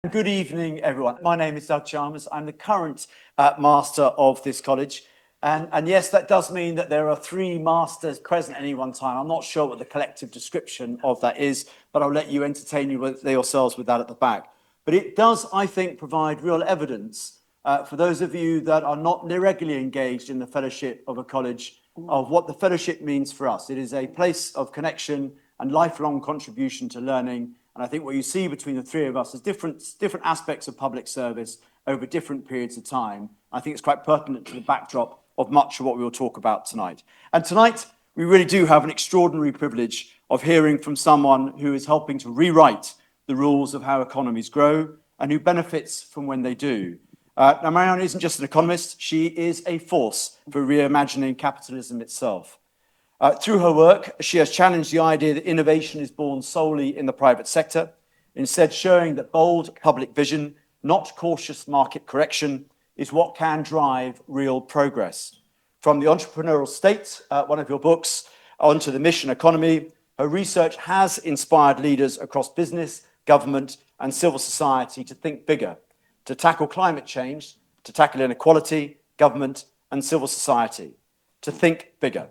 Good evening, everyone. My name is Doug Chalmers. I'm the current master of this college. And yes, that does mean that there are 3 masters present at any one time. I'm not sure what the collective description of that is, but I'll let you entertain yourselves with that at the back. But it does, I think, provide real evidence for those of you that are not regularly engaged in the fellowship of a college of what the fellowship means for us. It is a place of connection and lifelong contribution to learning. And I think what you see between the 3 of us is different aspects of public service over different periods of time. I think it's quite pertinent to the backdrop of much of what we will talk about tonight. And tonight, we really do have an extraordinary privilege of hearing from someone who is helping to rewrite the rules of how economies grow and who benefits from when they do. Now, Mariana isn't just an economist, she is a force for reimagining capitalism itself. Through her work, she has challenged the idea that innovation is born solely in the private sector, instead showing that bold public vision, not cautious market correction, is what can drive real progress. From The Entrepreneurial State, one of your books, onto the mission economy, her research has inspired leaders across business, government, and civil society to think bigger, to tackle climate change, to tackle inequality, government, and civil society, to think bigger.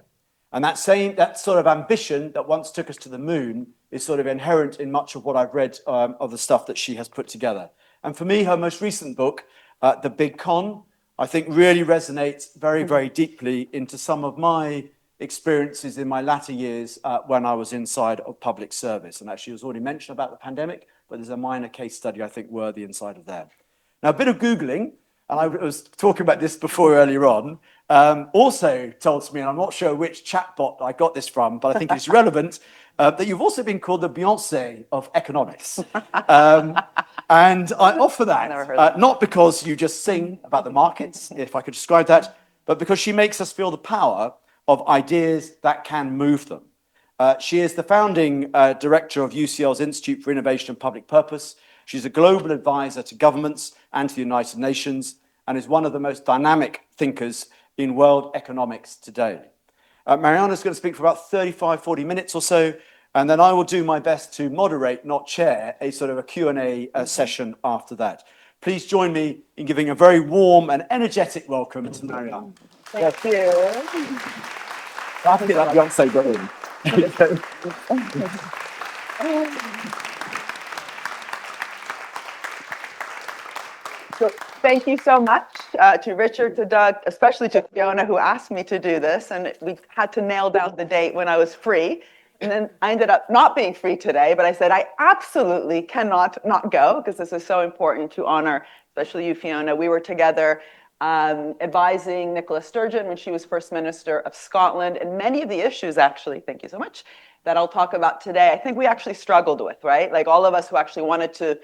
And that sort of ambition that once took us to the moon is sort of inherent in much of what I've read of the stuff that she has put together. And for me, her most recent book, The Big Con, I think really resonates very, very deeply into some of my experiences in my latter years when I was inside of public service. And actually, it was already mentioned about the pandemic, but there's a minor case study I think worthy inside of there. Now, a bit of Googling, and I was talking about this before earlier on, also tells me, and I'm not sure which chatbot I got this from, but I think it's relevant, that you've also been called the Beyonce of economics. And I offer that, not because you just sing about the markets, if I could describe that, but because she makes us feel the power of ideas that can move them. She is the founding director of UCL's Institute for Innovation and Public Purpose. She's a global advisor to governments and to the United Nations, and is one of the most dynamic thinkers in world economics today. Mariana's going to speak for about 35, 40 minutes or so, and then I will do my best to moderate, not chair, a sort of a Q&A session after that. Please join me in giving a very warm and energetic welcome to Mariana. Thank you. I think that Beyonce brilliant. So thank you so much to Richard, to Doug, especially to Fiona, who asked me to do this. And we had to nail down the date when I was free. And then I ended up not being free today, but I said, I absolutely cannot not go, because this is so important to honor, especially you, Fiona. We were together advising Nicola Sturgeon when she was First Minister of Scotland. And many of the issues, actually, thank you so much, that I'll talk about today, I think we actually struggled with, right? Like all of us who actually wanted to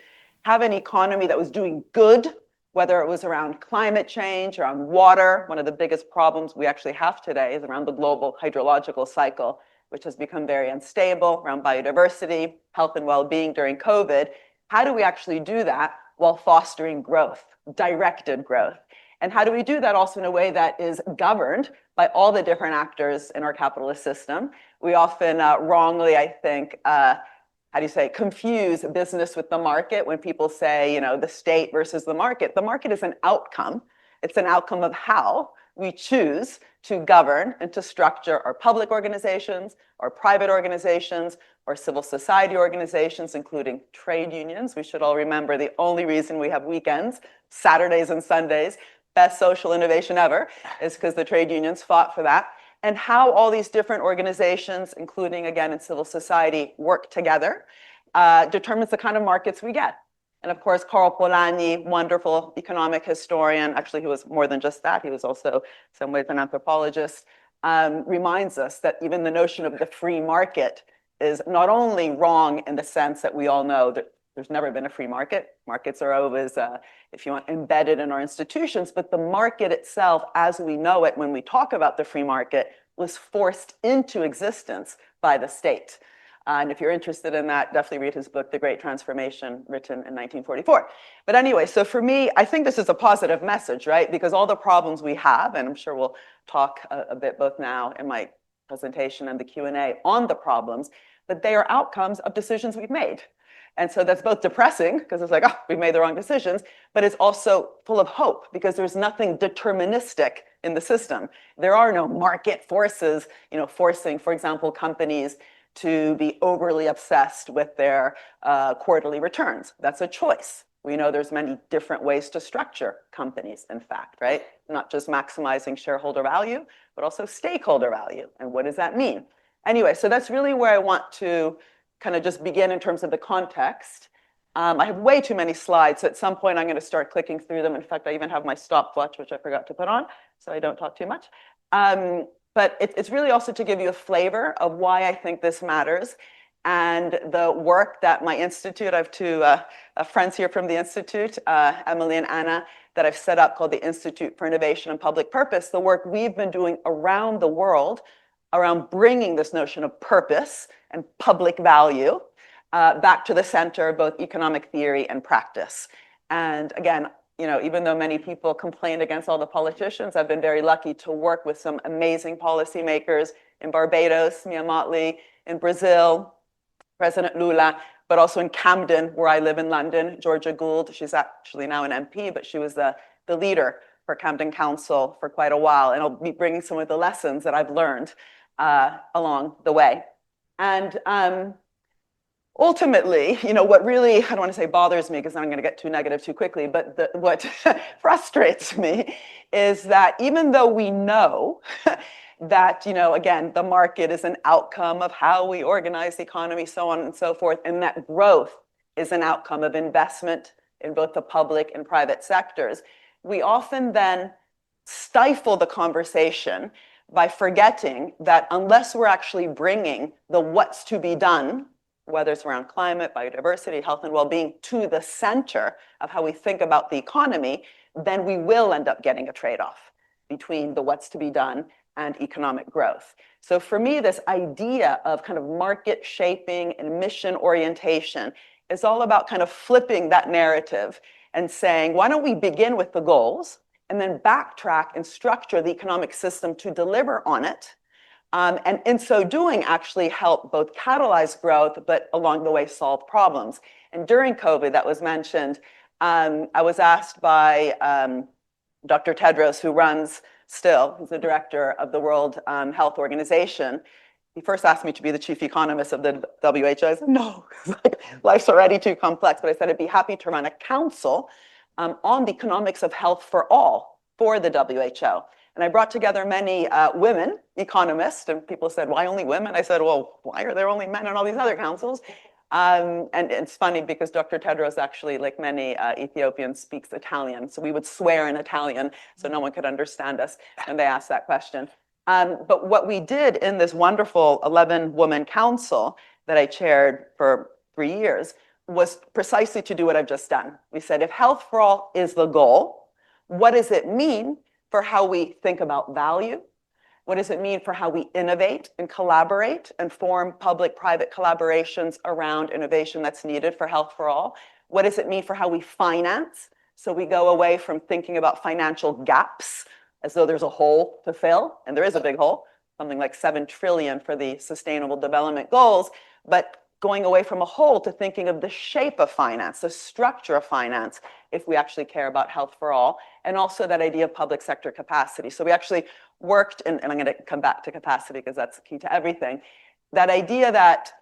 have an economy that was doing good, whether it was around climate change, around water. One of the biggest problems we actually have today is around the global hydrological cycle, which has become very unstable, around biodiversity, health and well-being during COVID. How do we actually do that while fostering growth, directed growth? And how do we do that also in a way that is governed by all the different actors in our capitalist system? We often wrongly, I think, confuse business with the market when people say, the state versus the market. The market is an outcome. It's an outcome of how we choose to govern and to structure our public organizations, our private organizations, our civil society organizations, including trade unions. We should all remember the only reason we have weekends, Saturdays and Sundays, best social innovation ever, is because the trade unions fought for that. And how all these different organizations, including, again, in civil society, work together, determines the kind of markets we get. And of course, Karl Polanyi, wonderful economic historian, actually he was more than just that, he was also in some ways an anthropologist, reminds us that even the notion of the free market is not only wrong in the sense that we all know that there's never been a free market. Markets are always, if you want, embedded in our institutions, but the market itself, as we know it when we talk about the free market, was forced into existence by the state. And if you're interested in that, definitely read his book, The Great Transformation, written in 1944. But anyway, so for me, I think this is a positive message, right? Because all the problems we have, and I'm sure we'll talk a bit both now in my presentation and the Q&A on the problems, but they are outcomes of decisions we've made. And so that's both depressing because it's like, oh, we made the wrong decisions, but it's also full of hope because there's nothing deterministic in the system. There are no market forces, forcing, for example, companies to be overly obsessed with their quarterly returns. That's a choice. We know there's many different ways to structure companies, in fact, right? Not just maximizing shareholder value, but also stakeholder value. And what does that mean? Anyway, so that's really where I want to kind of just begin in terms of the context. I have way too many slides, so at some point I'm going to start clicking through them. In fact, I even have my stopwatch, which I forgot to put on, so I don't talk too much. But it's really also to give you a flavor of why I think this matters and the work that my institute, I have two friends here from the institute, Emily and Anna, that I've set up called the Institute for Innovation and Public Purpose, the work we've been doing around the world around bringing this notion of purpose and public value back to the center of both economic theory and practice. And again, even though many people complain against all the politicians, I've been very lucky to work with some amazing policymakers in Barbados, Mia Mottley, in Brazil, President Lula, but also in Camden, where I live in London, Georgia Gould. She's actually now an MP, but she was the leader for Camden Council for quite a while. And I'll be bringing some of the lessons that I've learned along the way. And ultimately, what really, I don't want to say bothers me because I'm going to get too negative too quickly, but what frustrates me is that even though we know that, again, the market is an outcome of how we organize the economy, so on and so forth, and that growth is an outcome of investment in both the public and private sectors, we often then stifle the conversation by forgetting that unless we're actually bringing the what's to be done, whether it's around climate, biodiversity, health and well-being, to the center of how we think about the economy, then we will end up getting a trade-off between the what's to be done and economic growth. So for me, this idea of kind of market shaping and mission orientation is all about kind of flipping that narrative and saying, why don't we begin with the goals and then backtrack and structure the economic system to deliver on it? And in so doing, actually help both catalyze growth, but along the way solve problems. And during COVID, that was mentioned, I was asked by Dr. Tedros, who runs he's the director of the World Health Organization. He first asked me to be the chief economist of the WHO. I said, no, life's already too complex. But I said I'd be happy to run a council on the economics of health for all for the WHO. And I brought together many women economists, and people said, why only women? I said, well, why are there only men on all these other councils? And it's funny because Dr. Tedros actually, like many Ethiopians, speaks Italian. So we would swear in Italian so no one could understand us when they asked that question. But what we did in this wonderful 11-woman council that I chaired for 3 years was precisely to do what I've just done. We said, if health for all is the goal, what does it mean for how we think about value? What does it mean for how we innovate and collaborate and form public-private collaborations around innovation that's needed for health for all? What does it mean for how we finance? So we go away from thinking about financial gaps as though there's a hole to fill, and there is a big hole, something like 7 trillion for the Sustainable Development Goals, but going away from a hole to thinking of the shape of finance, the structure of finance, if we actually care about health for all, and also that idea of public sector capacity. So we actually worked, and I'm going to come back to capacity because that's key to everything, that idea that,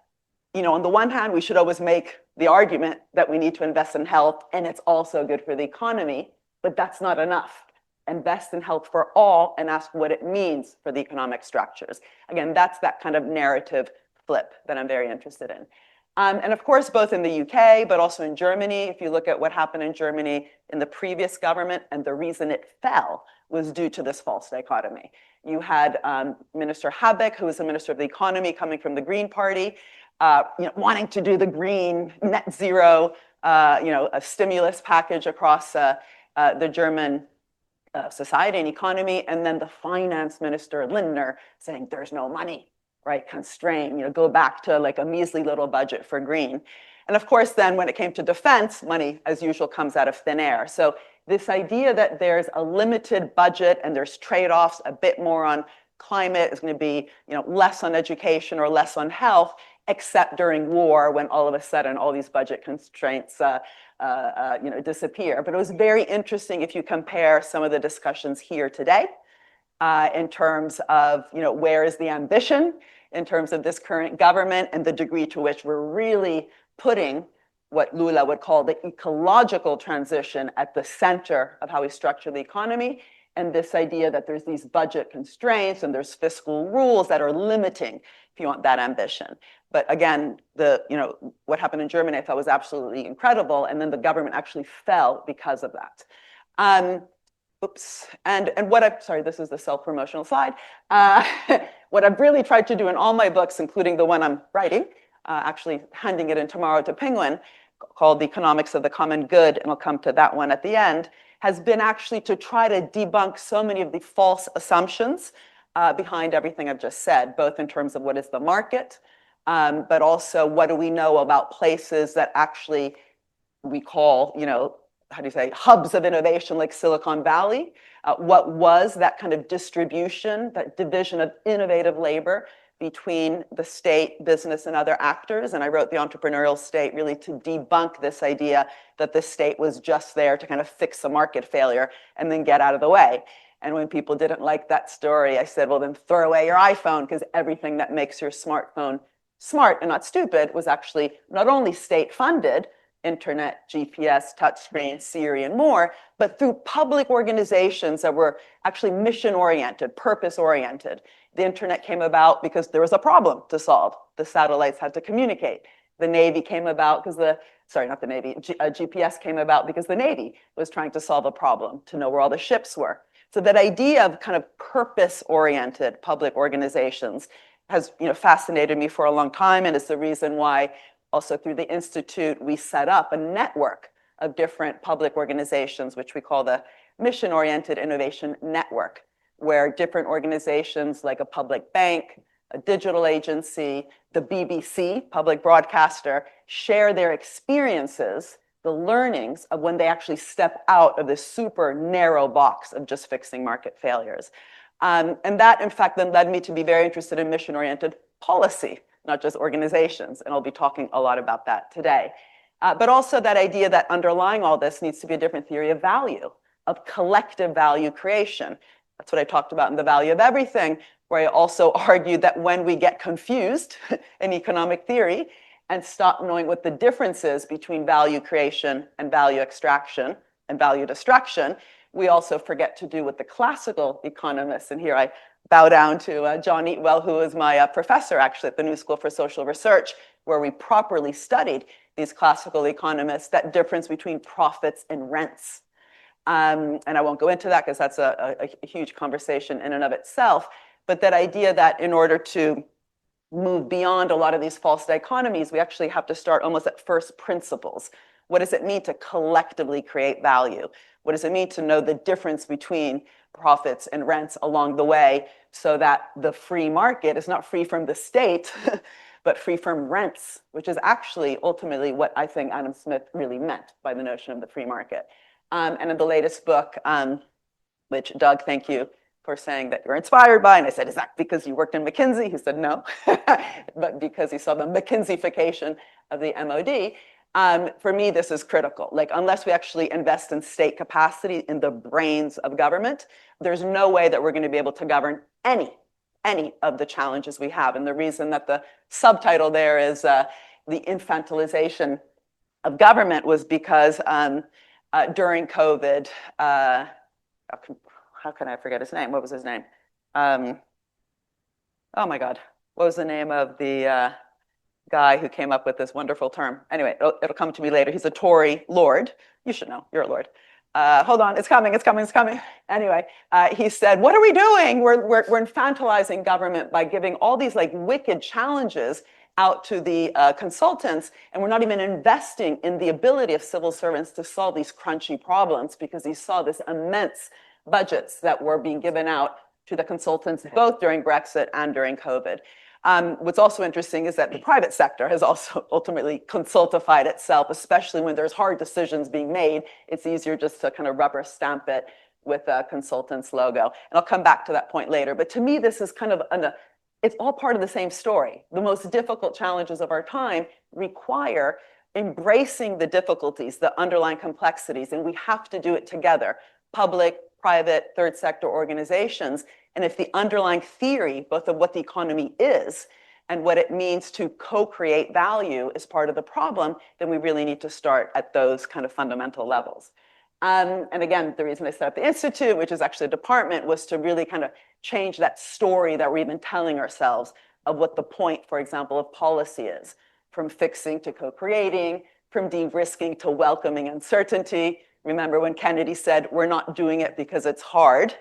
on the one hand, we should always make the argument that we need to invest in health, and it's also good for the economy, but that's not enough. Invest in health for all and ask what it means for the economic structures. Again, that's that kind of narrative flip that I'm very interested in. And of course, both in the UK, but also in Germany, if you look at what happened in Germany in the previous government, and the reason it fell was due to this false dichotomy. You had Minister Habeck, who was the Minister of the Economy, coming from the Green Party, wanting to do the green net zero, a stimulus package across the German society and economy, and then the finance minister, Lindner, saying there's no money. Right, constrain, go back to like a measly little budget for green. And of course, then when it came to defense, money, as usual, comes out of thin air. So this idea that there's a limited budget and there's trade-offs, a bit more on climate, is going to be less on education or less on health, except during war when all of a sudden all these budget constraints disappear. But it was very interesting if you compare some of the discussions here today in terms of where is the ambition in terms of this current government and the degree to which we're really putting what Lula would call the ecological transition at the center of how we structure the economy, and this idea that there's these budget constraints and there's fiscal rules that are limiting, if you want, that ambition. But again, what happened in Germany I thought was absolutely incredible, and then the government actually fell because of that. Oops, and sorry, this is the self-promotional slide. What I've really tried to do in all my books, including the one I'm writing, actually handing it in tomorrow to Penguin, called The Economics of the Common Good, and I'll come to that one at the end, has been actually to try to debunk so many of the false assumptions behind everything I've just said, both in terms of what is the market, but also what do we know about places that actually we call, how do you say, hubs of innovation like Silicon Valley. What was that kind of distribution, that division of innovative labor between the state, business, and other actors? And I wrote The Entrepreneurial State really to debunk this idea that the state was just there to kind of fix a market failure and then get out of the way. And when people didn't like that story, I said, well, then throw away your iPhone, because everything that makes your smartphone smart and not stupid was actually not only state-funded, internet, GPS, touchscreen, Siri, and more, but through public organizations that were actually mission-oriented, purpose-oriented. The internet came about because there was a problem to solve. The satellites had to communicate. The Navy came about because GPS came about because the Navy was trying to solve a problem, to know where all the ships were. So that idea of kind of purpose-oriented public organizations has fascinated me for a long time, and it's the reason why also through the Institute, we set up a network of different public organizations, which we call the Mission-Oriented Innovation Network, where different organizations like a public bank, a digital agency, the BBC, public broadcaster, share their experiences, the learnings of when they actually step out of this super narrow box of just fixing market failures. And that, in fact, then led me to be very interested in mission-oriented policy, not just organizations, and I'll be talking a lot about that today. But also that idea that underlying all this needs to be a different theory of value, of collective value creation. That's what I talked about in The Value of Everything, where I also argued that when we get confused in economic theory and stop knowing what the difference is between value creation and value extraction and value destruction, we also forget to do what the classical economists, and here I bow down to John Eatwell, who is my professor actually at the New School for Social Research, where we properly studied these classical economists, that difference between profits and rents. And I won't go into that because that's a huge conversation in and of itself, but that idea that in order to move beyond a lot of these false dichotomies, we actually have to start almost at first principles. What does it mean to collectively create value? What does it mean to know the difference between profits and rents along the way, so that the free market is not free from the state, but free from rents, which is actually ultimately what I think Adam Smith really meant by the notion of the free market. And in the latest book, which Doug, thank you for saying that you're inspired by, and I said, is that because you worked in McKinsey? He said, no, but because he saw the McKinsey-fication of the MOD. For me, this is critical. Like, unless we actually invest in state capacity in the brains of government, there's no way that we're going to be able to govern any of the challenges we have. And the reason that the subtitle there is the infantilization of government was because during COVID, how can I forget his name? What was his name? Oh my God, what was the name of the guy who came up with this wonderful term? Anyway, it'll come to me later. He's a Tory lord. You should know, you're a lord. Hold on, it's coming. Anyway, he said, what are we doing? We're infantilizing government by giving all these like wicked challenges out to the consultants, and we're not even investing in the ability of civil servants to solve these crunchy problems, because he saw this immense budgets that were being given out to the consultants, both during Brexit and during COVID. What's also interesting is that the private sector has also ultimately consultified itself, especially when there's hard decisions being made. It's easier just to kind of rubber stamp it with a consultant's logo. And I'll come back to that point later. But to me, this is kind of an it's all part of the same story. The most difficult challenges of our time require embracing the difficulties, the underlying complexities, and we have to do it together, public, private, third sector organizations. And if the underlying theory, both of what the economy is and what it means to co-create value is part of the problem, then we really need to start at those kind of fundamental levels. And again, the reason I set up the Institute, which is actually a department, was to really kind of change that story that we've been telling ourselves of what the point, for example, of policy is, from fixing to co-creating, from de-risking to welcoming uncertainty. Remember when Kennedy said, we're not doing it because it's hard,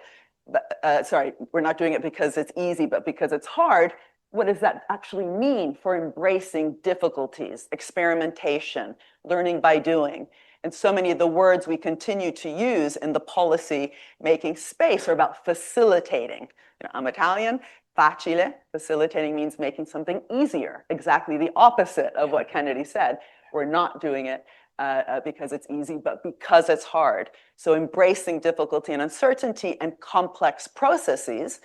we're not doing it because it's easy, but because it's hard. What does that actually mean for embracing difficulties, experimentation, learning by doing? And so many of the words we continue to use in the policy making space are about facilitating. I'm Italian, facile, facilitating means making something easier, exactly the opposite of what Kennedy said. We're not doing it because it's easy, but because it's hard. So embracing difficulty and uncertainty and complex processes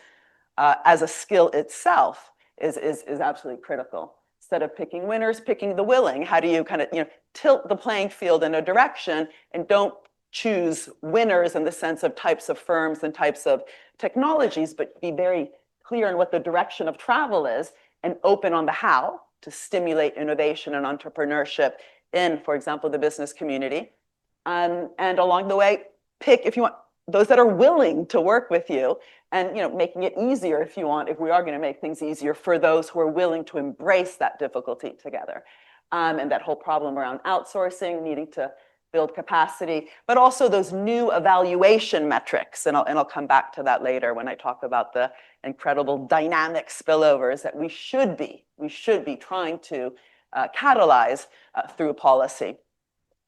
as a skill itself is absolutely critical. Instead of picking winners, picking the willing. How do you kind of tilt the playing field in a direction and don't choose winners in the sense of types of firms and types of technologies, but be very clear on what the direction of travel is and open on the how to stimulate innovation and entrepreneurship in, for example, the business community. And along the way, pick, if you want, those that are willing to work with you and making it easier if you want, if we are going to make things easier for those who are willing to embrace that difficulty together. And that whole problem around outsourcing, needing to build capacity, but also those new evaluation metrics. And I'll come back to that later when I talk about the incredible dynamic spillovers that we should be trying to catalyze through policy.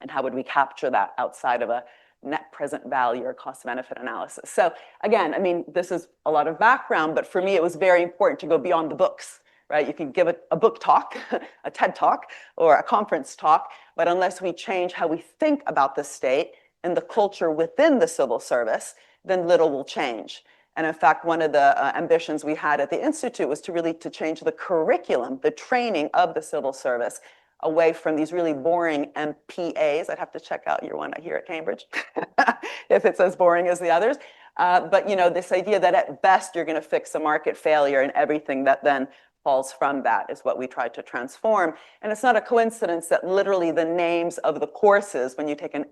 And how would we capture that outside of a net present value or cost benefit analysis? So again, I mean, this is a lot of background, but for me, it was very important to go beyond the books, right? You can give a book talk, a TED talk, or a conference talk, but unless we change how we think about the state and the culture within the civil service, then little will change. And in fact, one of the ambitions we had at the Institute was to change the curriculum, the training of the civil service, away from these really boring MPAs. I'd have to check out your one here at Cambridge if it's as boring as the others. But this idea that at best you're going to fix a market failure and everything that then falls from that is what we tried to transform. And it's not a coincidence that literally the names of the courses, when you take an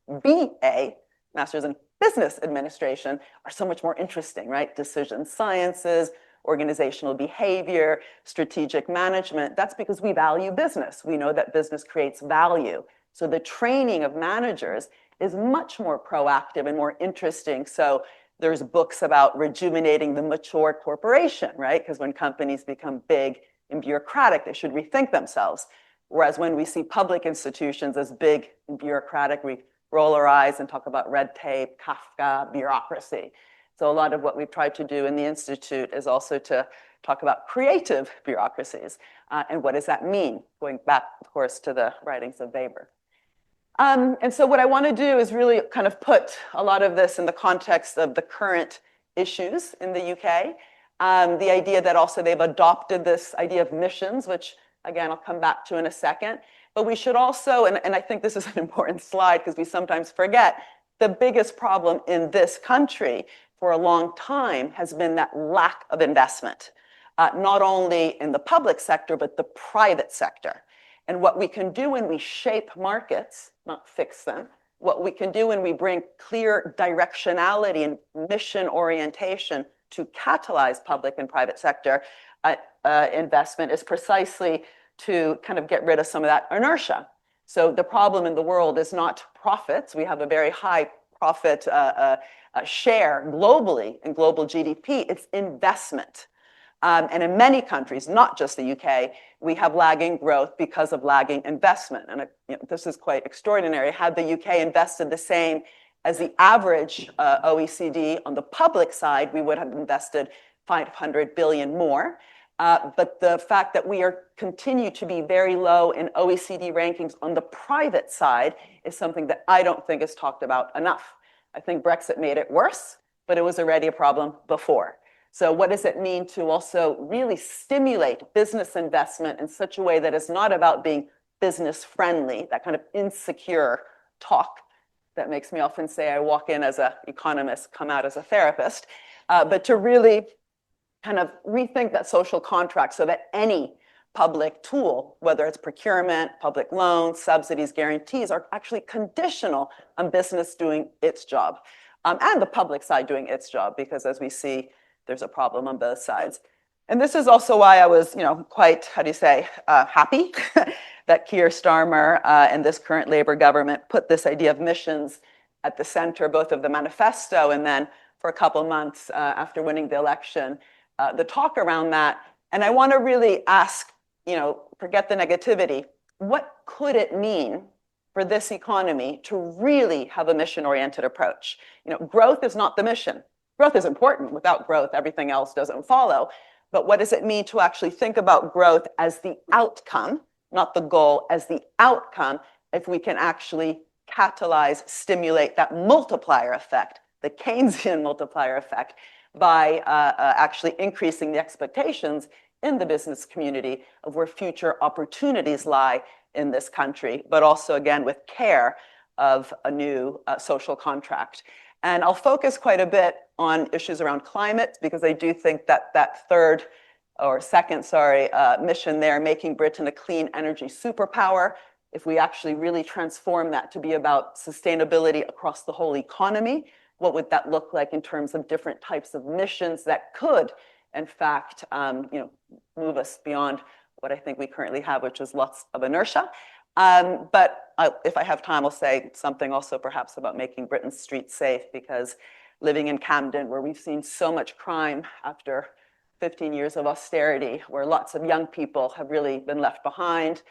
MBA, Master's in Business Administration, are so much more interesting, right? Decision sciences, organizational behavior, strategic management. That's because we value business. We know that business creates value. So the training of managers is much more proactive and more interesting. So there's books about rejuvenating the mature corporation, right? Because when companies become big and bureaucratic, they should rethink themselves. Whereas when we see public institutions as big and bureaucratic, we roll our eyes and talk about red tape, Kafka, bureaucracy. So a lot of what we've tried to do in the Institute is also to talk about creative bureaucracies. And what does that mean? Going back, of course, to the writings of Weber. And so what I want to do is really kind of put a lot of this in the context of the current issues in the UK. The idea that also they've adopted this idea of missions, which again, I'll come back to in a second. But we should also, and I think this is an important slide because we sometimes forget, the biggest problem in this country for a long time has been that lack of investment, not only in the public sector, but the private sector. And what we can do when we shape markets, not fix them, what we can do when we bring clear directionality and mission orientation to catalyze public and private sector investment is precisely to kind of get rid of some of that inertia. So the problem in the world is not profits. We have a very high profit share globally in global GDP. It's investment. And in many countries, not just the UK, we have lagging growth because of lagging investment. And this is quite extraordinary. Had the UK invested the same as the average OECD on the public side, we would have invested 500 billion more. But the fact that we continue to be very low in OECD rankings on the private side is something that I don't think is talked about enough. I think Brexit made it worse, but it was already a problem before. So what does it mean to also really stimulate business investment in such a way that is not about being business friendly, that kind of insecure talk that makes me often say I walk in as an economist, come out as a therapist, but to really kind of rethink that social contract so that any public tool, whether it's procurement, public loans, subsidies, guarantees, are actually conditional on business doing its job, and the public side doing its job, because as we see, there's a problem on both sides. And this is also why I was, quite, happy that Keir Starmer and this current Labour government put this idea of missions at the center, both of the manifesto and then for a couple months after winning the election, the talk around that. And I want to really ask, forget the negativity, what could it mean for this economy to really have a mission-oriented approach? Growth is not the mission. Growth is important. Without growth, everything else doesn't follow. But what does it mean to actually think about growth as the outcome, not the goal, as the outcome, if we can actually catalyze, stimulate that multiplier effect, the Keynesian multiplier effect, by actually increasing the expectations in the business community of where future opportunities lie in this country, but also, again, with care of a new social contract. And I'll focus quite a bit on issues around climate, because I do think that that second mission there, making Britain a clean energy superpower, if we actually really transform that to be about sustainability across the whole economy, what would that look like in terms of different types of missions that could, in fact, move us beyond what I think we currently have, which is lots of inertia. But if I have time, I'll say something also perhaps about making Britain's streets safe, because living in Camden, where we've seen so much crime after 15 years of austerity, where lots of young people have really been left behind,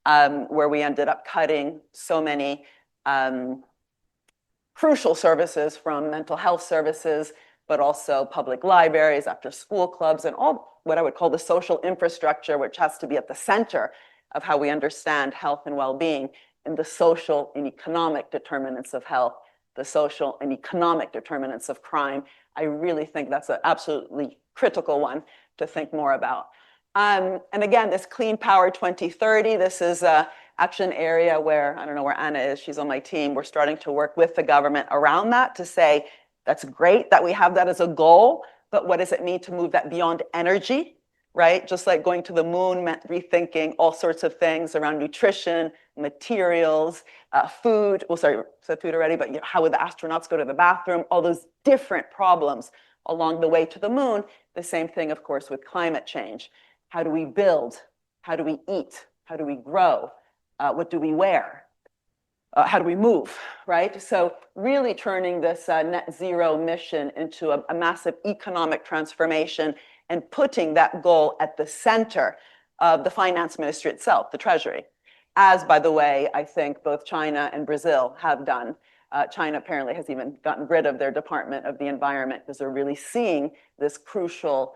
where we ended up cutting so many crucial services, from mental health services, but also public libraries, after school clubs, and all what I would call the social infrastructure, which has to be at the center of how we understand health and well-being, and the social and economic determinants of health, the social and economic determinants of crime. I really think that's an absolutely critical one to think more about. And again, this Clean Power 2030, this is actually an area where, I don't know where Anna is, she's on my team, we're starting to work with the government around that to say, that's great that we have that as a goal, but what does it mean to move that beyond energy, right? Just like going to the moon meant rethinking all sorts of things around nutrition, materials, food. Well, sorry, I said food already, but how would the astronauts go to the bathroom? All those different problems along the way to the moon. The same thing, of course, with climate change. How do we build? How do we eat? How do we grow? What do we wear? How do we move, right? So really turning this net zero mission into a massive economic transformation, and putting that goal at the center of the finance ministry itself, the Treasury. As, by the way, I think both China and Brazil have done. China apparently has even gotten rid of their Department of the Environment, because they're really seeing this crucial,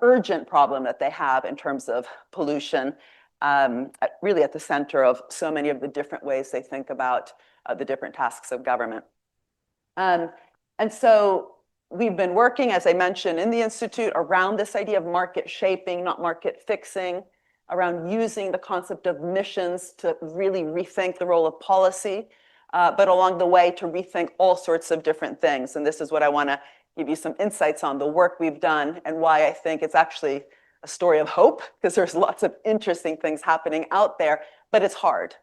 urgent problem that they have in terms of pollution, really at the center of so many of the different ways they think about the different tasks of government. And so we've been working, as I mentioned, in the Institute around this idea of market shaping, not market fixing, around using the concept of missions to really rethink the role of policy, but along the way to rethink all sorts of different things. And this is what I want to give you some insights on, the work we've done, and why I think it's actually a story of hope, because there's lots of interesting things happening out there, but it's hard.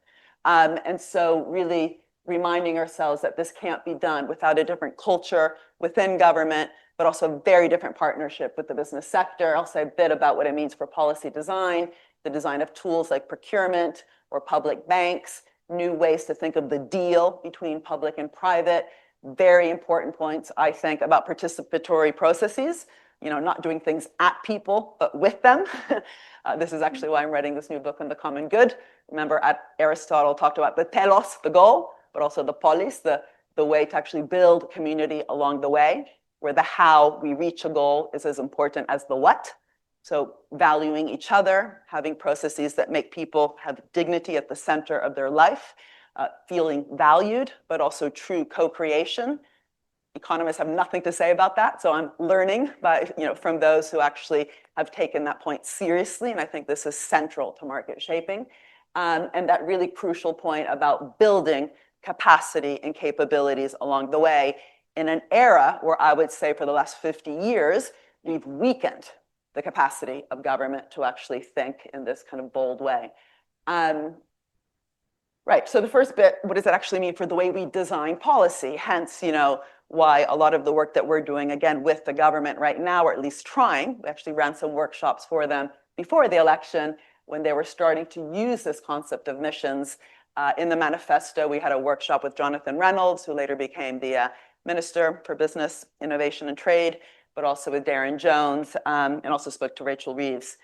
And so really reminding ourselves that this can't be done without a different culture within government, but also a very different partnership with the business sector. I'll say a bit about what it means for policy design, the design of tools like procurement or public banks, new ways to think of the deal between public and private. Very important points, I think, about participatory processes, not doing things at people, but with them. This is actually why I'm writing this new book on the common good. Remember, Aristotle talked about the telos, the goal, but also the polis, the way to actually build community along the way, where the how we reach a goal is as important as the what. So valuing each other, having processes that make people have dignity at the center of their life, feeling valued, but also true co-creation. economists have nothing to say about that. So I'm learning from those who actually have taken that point seriously. And I think this is central to market shaping. And that really crucial point about building capacity and capabilities along the way in an era where I would say for the last 50 years, we've weakened the capacity of government to actually think in this kind of bold way. Right, so the first bit, what does that actually mean for the way we design policy? Hence, why a lot of the work that we're doing, again, with the government right now, or at least trying, we actually ran some workshops for them before the election when they were starting to use this concept of missions. In the manifesto, we had a workshop with Jonathan Reynolds, who later became the Minister for Business, Innovation and Trade, but also with Darren Jones, and also spoke to Rachel Reeves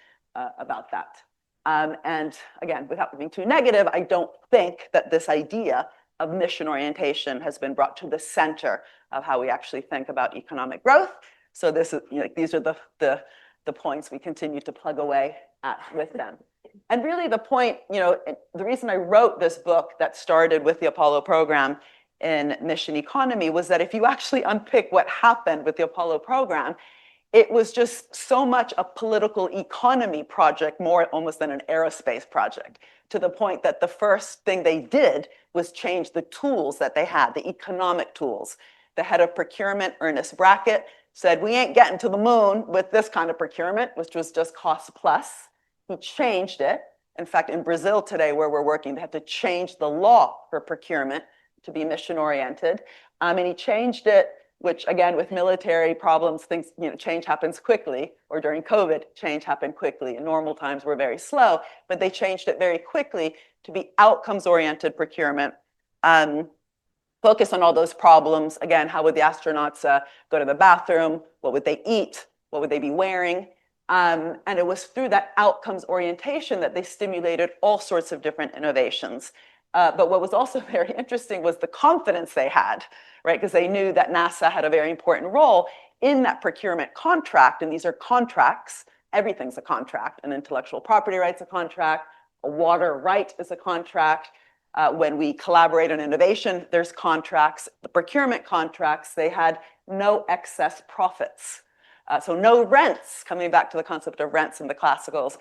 about that. And again, without being too negative, I don't think that this idea of mission orientation has been brought to the center of how we actually think about economic growth. So this is, these are the points we continue to plug away at with them. And really the point, the reason I wrote this book that started with the Apollo program in mission economy was that if you actually unpick what happened with the Apollo program, it was just so much a political economy project, more almost than an aerospace project, to the point that the first thing they did was change the tools that they had, the economic tools. The head of procurement, Ernest Brackett, said, we ain't getting to the moon with this kind of procurement, which was just cost plus. He changed it. In fact, in Brazil today, where we're working, they have to change the law for procurement to be mission oriented. And he changed it, which again, with military problems, things, change happens quickly, or during COVID, change happened quickly. In normal times, we're very slow, but they changed it very quickly to be outcomes-oriented procurement. Focus on all those problems. Again, how would the astronauts go to the bathroom? What would they eat? What would they be wearing? And it was through that outcomes orientation that they stimulated all sorts of different innovations. But what was also very interesting was the confidence they had, right? Because they knew that NASA had a very important role in that procurement contract. And these are contracts. Everything's a contract. An intellectual property right's a contract. A water right is a contract. When we collaborate on innovation, there's contracts. The procurement contracts, they had no excess profits. So no rents, coming back to the concept of rents in the classicals,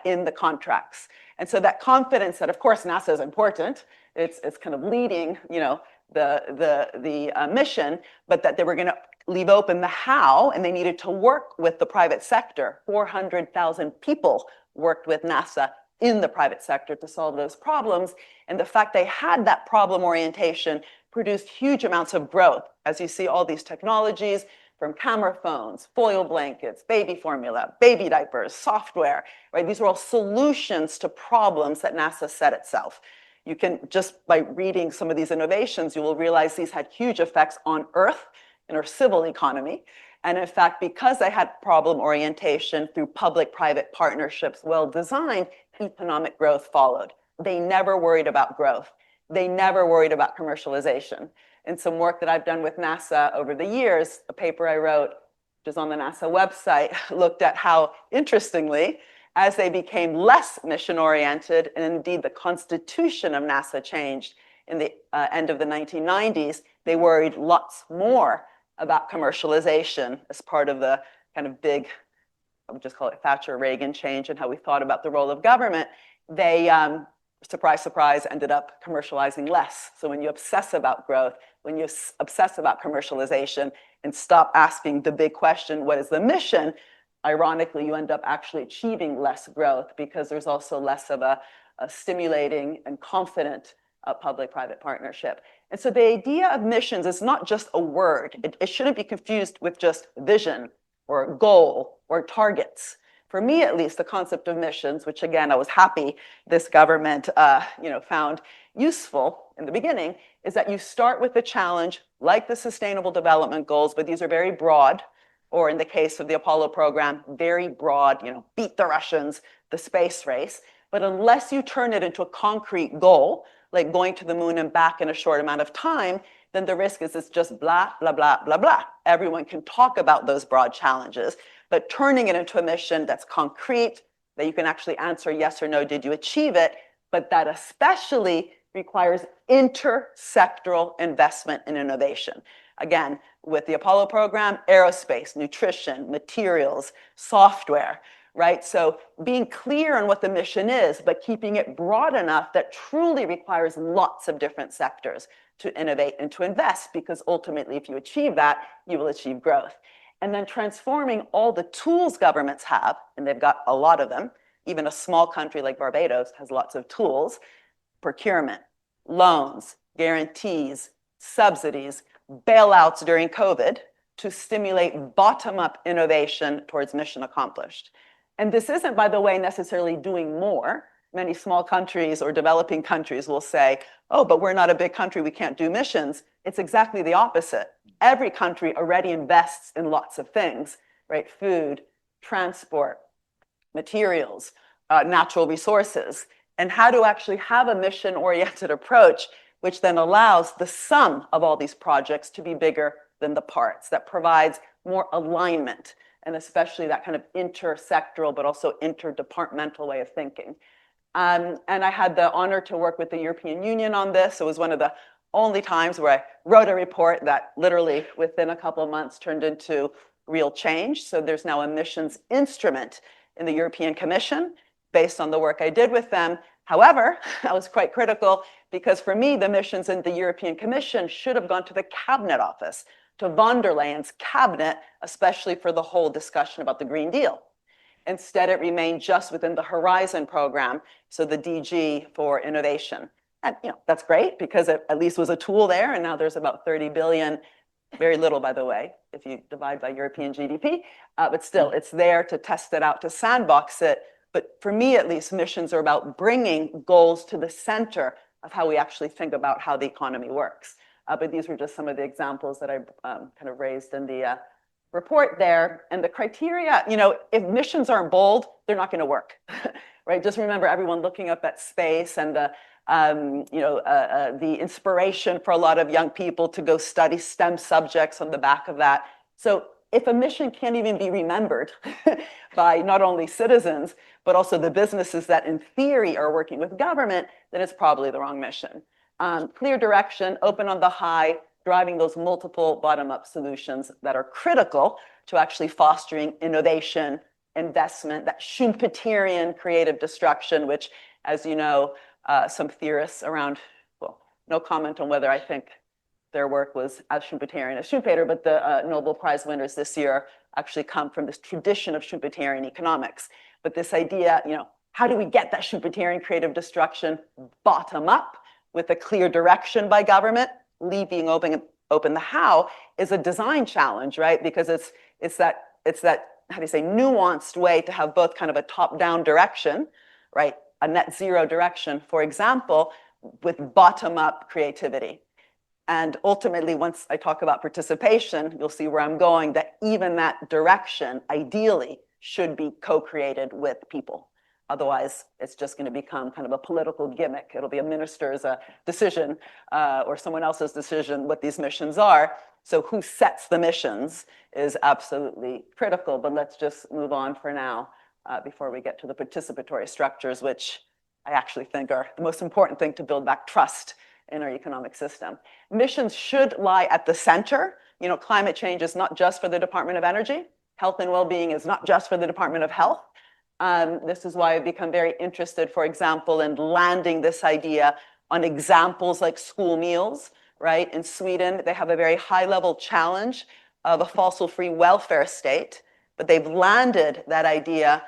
in the contracts. And so that confidence that, of course, NASA is important, it's kind of leading, the mission, but that they were going to leave open the how, and they needed to work with the private sector. 400,000 people worked with NASA in the private sector to solve those problems. And the fact they had that problem orientation produced huge amounts of growth. As you see, all these technologies, from camera phones, foil blankets, baby formula, baby diapers, software, right? These are all solutions to problems that NASA set itself. You can, just by reading some of these innovations, you will realize these had huge effects on Earth in our civil economy. And in fact, because they had problem orientation through public-private partnerships well designed, economic growth followed. They never worried about growth. They never worried about commercialization. In some work that I've done with NASA over the years, a paper I wrote, which is on the NASA website, looked at how, interestingly, as they became less mission-oriented, and indeed the constitution of NASA changed in the end of the 1990s, they worried lots more about commercialization as part of the kind of big, I would just call it Thatcher-Reagan change in how we thought about the role of government. They, surprise, surprise, ended up commercializing less. So when you obsess about growth, when you obsess about commercialization and stop asking the big question, what is the mission? Ironically, you end up actually achieving less growth because there's also less of a stimulating and confident public-private partnership. And so the idea of missions is not just a word. It shouldn't be confused with just vision or goal or targets. For me, at least, the concept of missions, which again, I was happy this government found useful in the beginning, is that you start with the challenge, like the Sustainable Development Goals, but these are very broad, or in the case of the Apollo program, very broad, beat the Russians, the space race. But unless you turn it into a concrete goal, like going to the moon and back in a short amount of time, then the risk is it's just blah, blah, blah, blah, blah. Everyone can talk about those broad challenges, but turning it into a mission that's concrete, that you can actually answer yes or no, did you achieve it? But that especially requires intersectoral investment in innovation. Again, with the Apollo program, aerospace, nutrition, materials, software, right? So being clear on what the mission is, but keeping it broad enough that truly requires lots of different sectors to innovate and to invest, because ultimately, if you achieve that, you will achieve growth. And then transforming all the tools governments have, and they've got a lot of them, even a small country like Barbados has lots of tools, procurement, loans, guarantees, subsidies, bailouts during COVID, to stimulate bottom-up innovation towards mission accomplished. And this isn't, by the way, necessarily doing more. Many small countries or developing countries will say, oh, but we're not a big country, we can't do missions. It's exactly the opposite. Every country already invests in lots of things, right? Food, transport, materials, natural resources, and how to actually have a mission-oriented approach, which then allows the sum of all these projects to be bigger than the parts, that provides more alignment, and especially that kind of intersectoral, but also interdepartmental way of thinking. And I had the honor to work with the European Union on this. It was one of the only times where I wrote a report that literally within a couple of months turned into real change. So there's now a missions instrument in the European Commission based on the work I did with them. However, I was quite critical because for me, the missions in the European Commission should have gone to the Cabinet Office, to von der Leyen's cabinet, especially for the whole discussion about the Green Deal. Instead, it remained just within the Horizon program, so the DG for innovation. And that's great because it at least was a tool there, and now there's about 30 billion, very little, by the way, if you divide by European GDP, but still, it's there to test it out, to sandbox it. But for me, at least, missions are about bringing goals to the center of how we actually think about how the economy works. But these were just some of the examples that I kind of raised in the report there. And the criteria, if missions aren't bold, they're not going to work, right? Just remember everyone looking up at space and the inspiration for a lot of young people to go study STEM subjects on the back of that. So if a mission can't even be remembered by not only citizens, but also the businesses that in theory are working with government, then it's probably the wrong mission. Clear direction, open on the high, driving those multiple bottom-up solutions that are critical to actually fostering innovation, investment, that Schumpeterian creative destruction, which, as you know, some theorists around, well, no comment on whether I think their work was as Schumpeterian as Schumpeter, but the Nobel Prize winners this year actually come from this tradition of Schumpeterian economics. But this idea, how do we get that Schumpeterian creative destruction bottom up with a clear direction by government, leaving open the how, is a design challenge, right? Because it's that, how do you say, nuanced way to have both kind of a top-down direction, right? A net zero direction, for example, with bottom-up creativity. And ultimately, once I talk about participation, you'll see where I'm going, that even that direction, ideally, should be co-created with people. Otherwise, it's just going to become kind of a political gimmick. It'll be a minister's decision or someone else's decision what these missions are. So who sets the missions is absolutely critical. But let's just move on for now before we get to the participatory structures, which I actually think are the most important thing to build back trust in our economic system. Missions should lie at the center. Climate change is not just for the Department of Energy. Health and well-being is not just for the Department of Health. This is why I've become very interested, for example, in landing this idea on examples like school meals, right? In Sweden, they have a very high-level challenge of a fossil-free welfare state, but they've landed that idea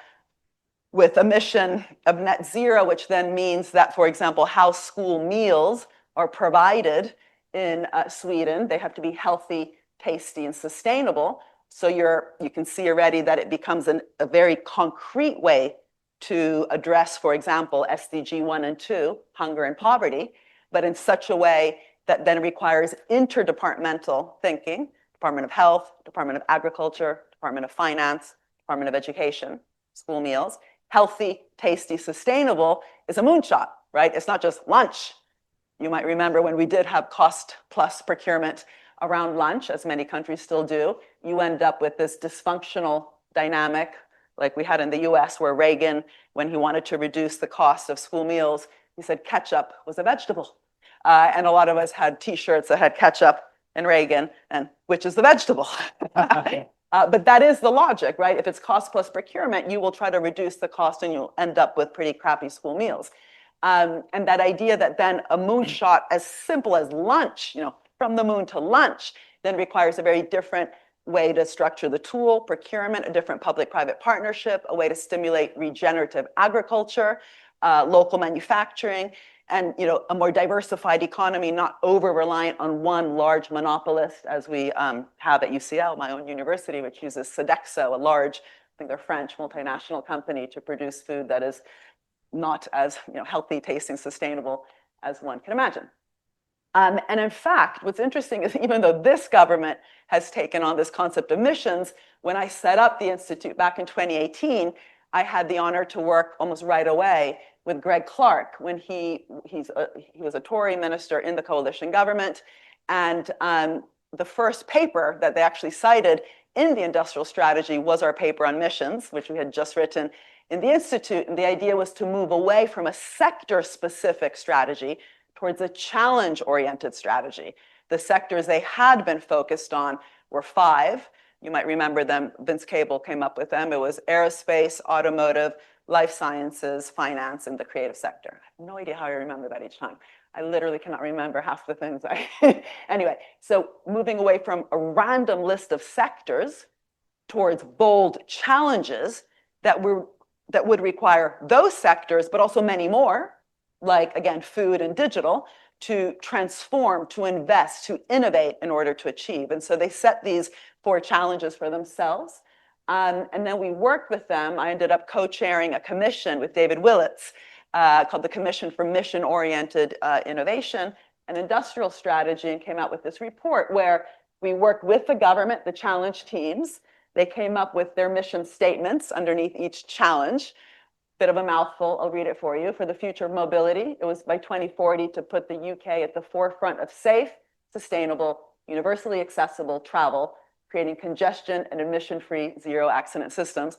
with a mission of net zero, which then means that, for example, how school meals are provided in Sweden, they have to be healthy, tasty, and sustainable. So you can see already that it becomes a very concrete way to address, for example, SDG 1 and 2, hunger and poverty, but in such a way that then requires interdepartmental thinking, Department of Health, Department of Agriculture, Department of Finance, Department of Education, school meals. Healthy, tasty, sustainable is a moonshot, right? It's not just lunch. You might remember when we did have cost plus procurement around lunch, as many countries still do, you end up with this dysfunctional dynamic like we had in the US, where Reagan, when he wanted to reduce the cost of school meals, he said ketchup was a vegetable. And a lot of us had t-shirts that had ketchup and Reagan, and which is the vegetable? But that is the logic, right? If it's cost plus procurement, you will try to reduce the cost and you'll end up with pretty crappy school meals. And that idea that then a moonshot as simple as lunch, from the moon to lunch, then requires a very different way to structure the tool, procurement, a different public-private partnership, a way to stimulate regenerative agriculture, local manufacturing, and a more diversified economy, not over-reliant on one large monopolist, as we have at UCL, my own university, which uses Sodexo, a large, I think they're French multinational company, to produce food that is not as healthy, tasting, sustainable as one can imagine. And in fact, what's interesting is even though this government has taken on this concept of missions, when I set up the Institute back in 2018, I had the honor to work almost right away with Greg Clark when he was a Tory minister in the coalition government. And the first paper that they actually cited in the industrial strategy was our paper on missions, which we had just written in the Institute. And the idea was to move away from a sector-specific strategy towards a challenge-oriented strategy. The sectors they had been focused on were 5. You might remember them. Vince Cable came up with them. It was aerospace, automotive, life sciences, finance, and the creative sector. I have no idea how I remember that each time. I literally cannot remember half the things Anyway, so moving away from a random list of sectors towards bold challenges that would require those sectors, but also many more, like, again, food and digital, to transform, to invest, to innovate in order to achieve. And so they set these 4 challenges for themselves. And then we worked with them. I ended up co-chairing a commission with David Willits called the Commission for Mission-Oriented Innovation and Industrial Strategy, and came out with this report where we worked with the government, the challenge teams. They came up with their mission statements underneath each challenge. Bit of a mouthful, I'll read it for you. For the future of mobility, it was by 2040 to put the UK at the forefront of safe, sustainable, universally accessible travel, creating congestion and emission-free zero accident systems.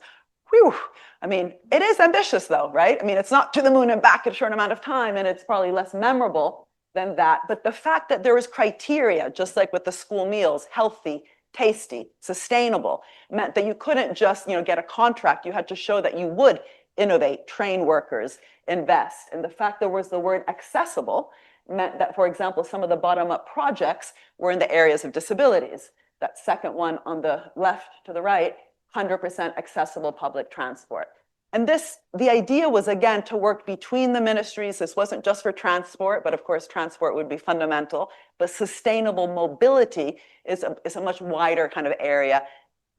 Whew. I mean, it is ambitious though, right? I mean, it's not to the moon and back in a short amount of time, and it's probably less memorable than that. But the fact that there was criteria, just like with the school meals, healthy, tasty, sustainable, meant that you couldn't just get a contract. You had to show that you would innovate, train workers, invest. And the fact there was the word accessible meant that, for example, some of the bottom-up projects were in the areas of disabilities. That second one on the left to the right, 100% accessible public transport. And the idea was, again, to work between the ministries. This wasn't just for transport, but of course, transport would be fundamental. But sustainable mobility is a much wider kind of area.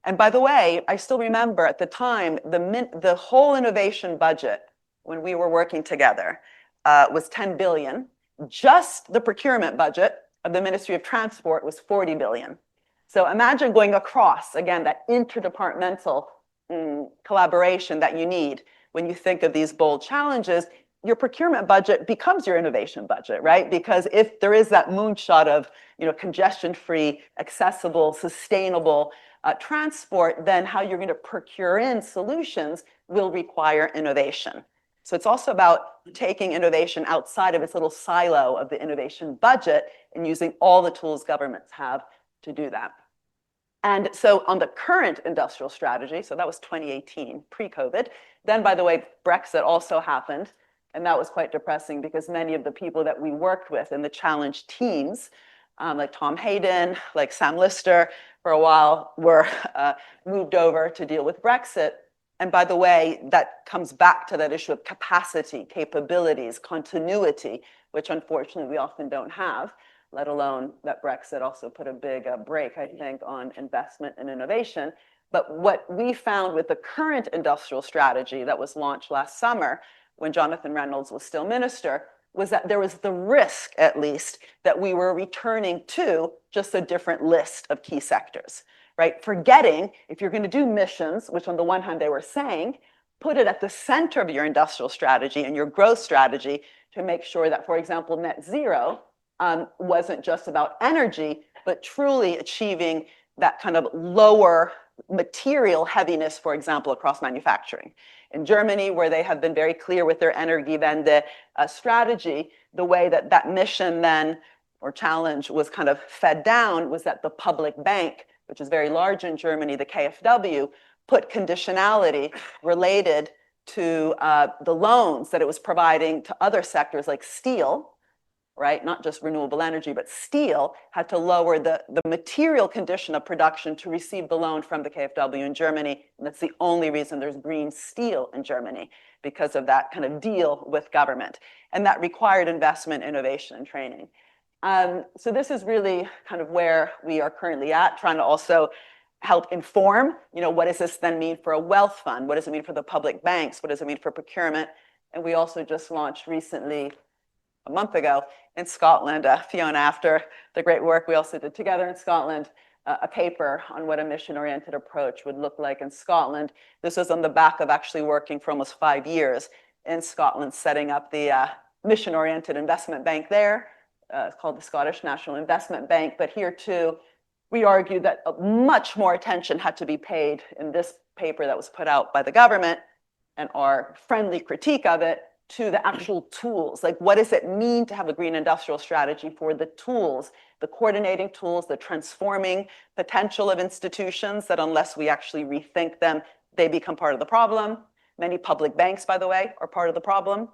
And by the way, I still remember at the time, the whole innovation budget when we were working together was 10 billion. Just the procurement budget of the Ministry of Transport was 40 billion. So imagine going across, again, that interdepartmental collaboration that you need when you think of these bold challenges. Your procurement budget becomes your innovation budget, right? Because if there is that moonshot of congestion-free, accessible, sustainable transport, then how you're going to procure in solutions will require innovation. So it's also about taking innovation outside of its little silo of the innovation budget and using all the tools governments have to do that. And so on the current industrial strategy, so that was 2018, pre-COVID. Then, by the way, Brexit also happened. And that was quite depressing because many of the people that we worked with in the challenge teams, like Tom Hayden, like Sam Lister, for a while were moved over to deal with Brexit. And by the way, that comes back to that issue of capacity, capabilities, continuity, which unfortunately we often don't have, let alone that Brexit also put a big break, I think, on investment and innovation. But what we found with the current industrial strategy that was launched last summer, when Jonathan Reynolds was still minister, was that there was the risk, at least, that we were returning to just a different list of key sectors, right? Forgetting, if you're going to do missions, which on the one hand they were saying, put it at the center of your industrial strategy and your growth strategy to make sure that, for example, net zero wasn't just about energy, but truly achieving that kind of lower material heaviness, for example, across manufacturing. In Germany, where they have been very clear with their Energiewende strategy, the way that mission then or challenge was kind of fed down was that the public bank, which is very large in Germany, the KfW, put conditionality related to the loans that it was providing to other sectors like steel, right? Not just renewable energy, but steel had to lower the material condition of production to receive the loan from the KfW in Germany. And that's the only reason there's green steel in Germany, because of that kind of deal with government. And that required investment, innovation, and training. So this is really kind of where we are currently at, trying to also help inform, what does this then mean for a wealth fund? What does it mean for the public banks? What does it mean for procurement? And we also just launched recently, a month ago, in Scotland, Fiona, after the great work we also did together in Scotland, a paper on what a mission-oriented approach would look like in Scotland. This was on the back of actually working for almost 5 years in Scotland, setting up the mission-oriented investment bank there. It's called the Scottish National Investment Bank. But here too, we argued that much more attention had to be paid in this paper that was put out by the government, and our friendly critique of it, to the actual tools. Like, what does it mean to have a green industrial strategy for the tools, the coordinating tools, the transforming potential of institutions that unless we actually rethink them, they become part of the problem. Many public banks, by the way, are part of the problem.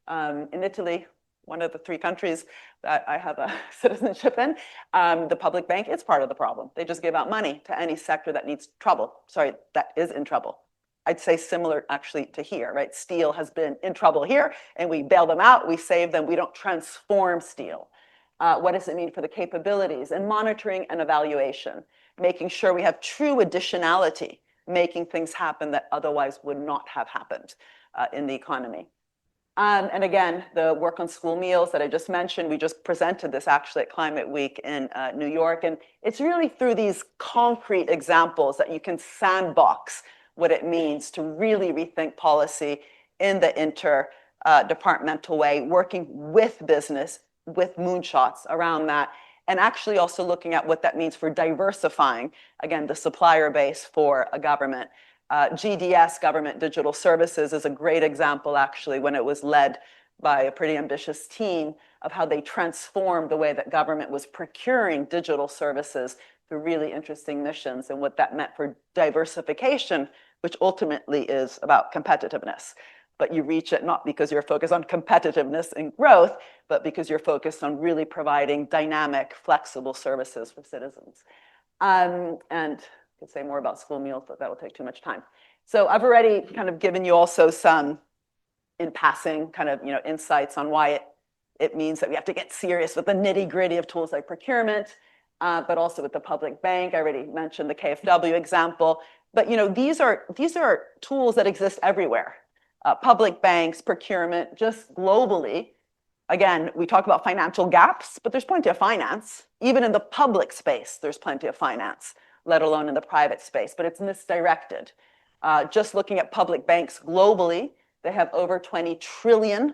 In Italy, one of the 3 countries that I have a citizenship in, the public bank is part of the problem. They just give out money to any sector that needs trouble. Sorry, that is in trouble. I'd say similar actually to here, right? Steel has been in trouble here, and we bail them out, we save them, we don't transform steel. What does it mean for the capabilities and monitoring and evaluation, making sure we have true additionality, making things happen that otherwise would not have happened in the economy. And again, the work on school meals that I just mentioned, we just presented this actually at Climate Week in New York. And it's really through these concrete examples that you can sandbox what it means to really rethink policy in the interdepartmental way, working with business, with moonshots around that, and actually also looking at what that means for diversifying, again, the supplier base for a government. GDS, Government Digital Services, is a great example, actually, when it was led by a pretty ambitious team of how they transformed the way that government was procuring digital services through really interesting missions, and what that meant for diversification, which ultimately is about competitiveness. But you reach it not because you're focused on competitiveness and growth, but because you're focused on really providing dynamic, flexible services for citizens. And I could say more about school meals, but that will take too much time. So I've already kind of given you also some, in passing, kind of insights on why it means that we have to get serious with the nitty-gritty of tools like procurement, but also with the public bank. I already mentioned the KfW example. But these are tools that exist everywhere. Public banks, procurement, just globally. Again, we talk about financial gaps, but there's plenty of finance. Even in the public space, there's plenty of finance, let alone in the private space, but it's misdirected. Just looking at public banks globally, they have over $20 trillion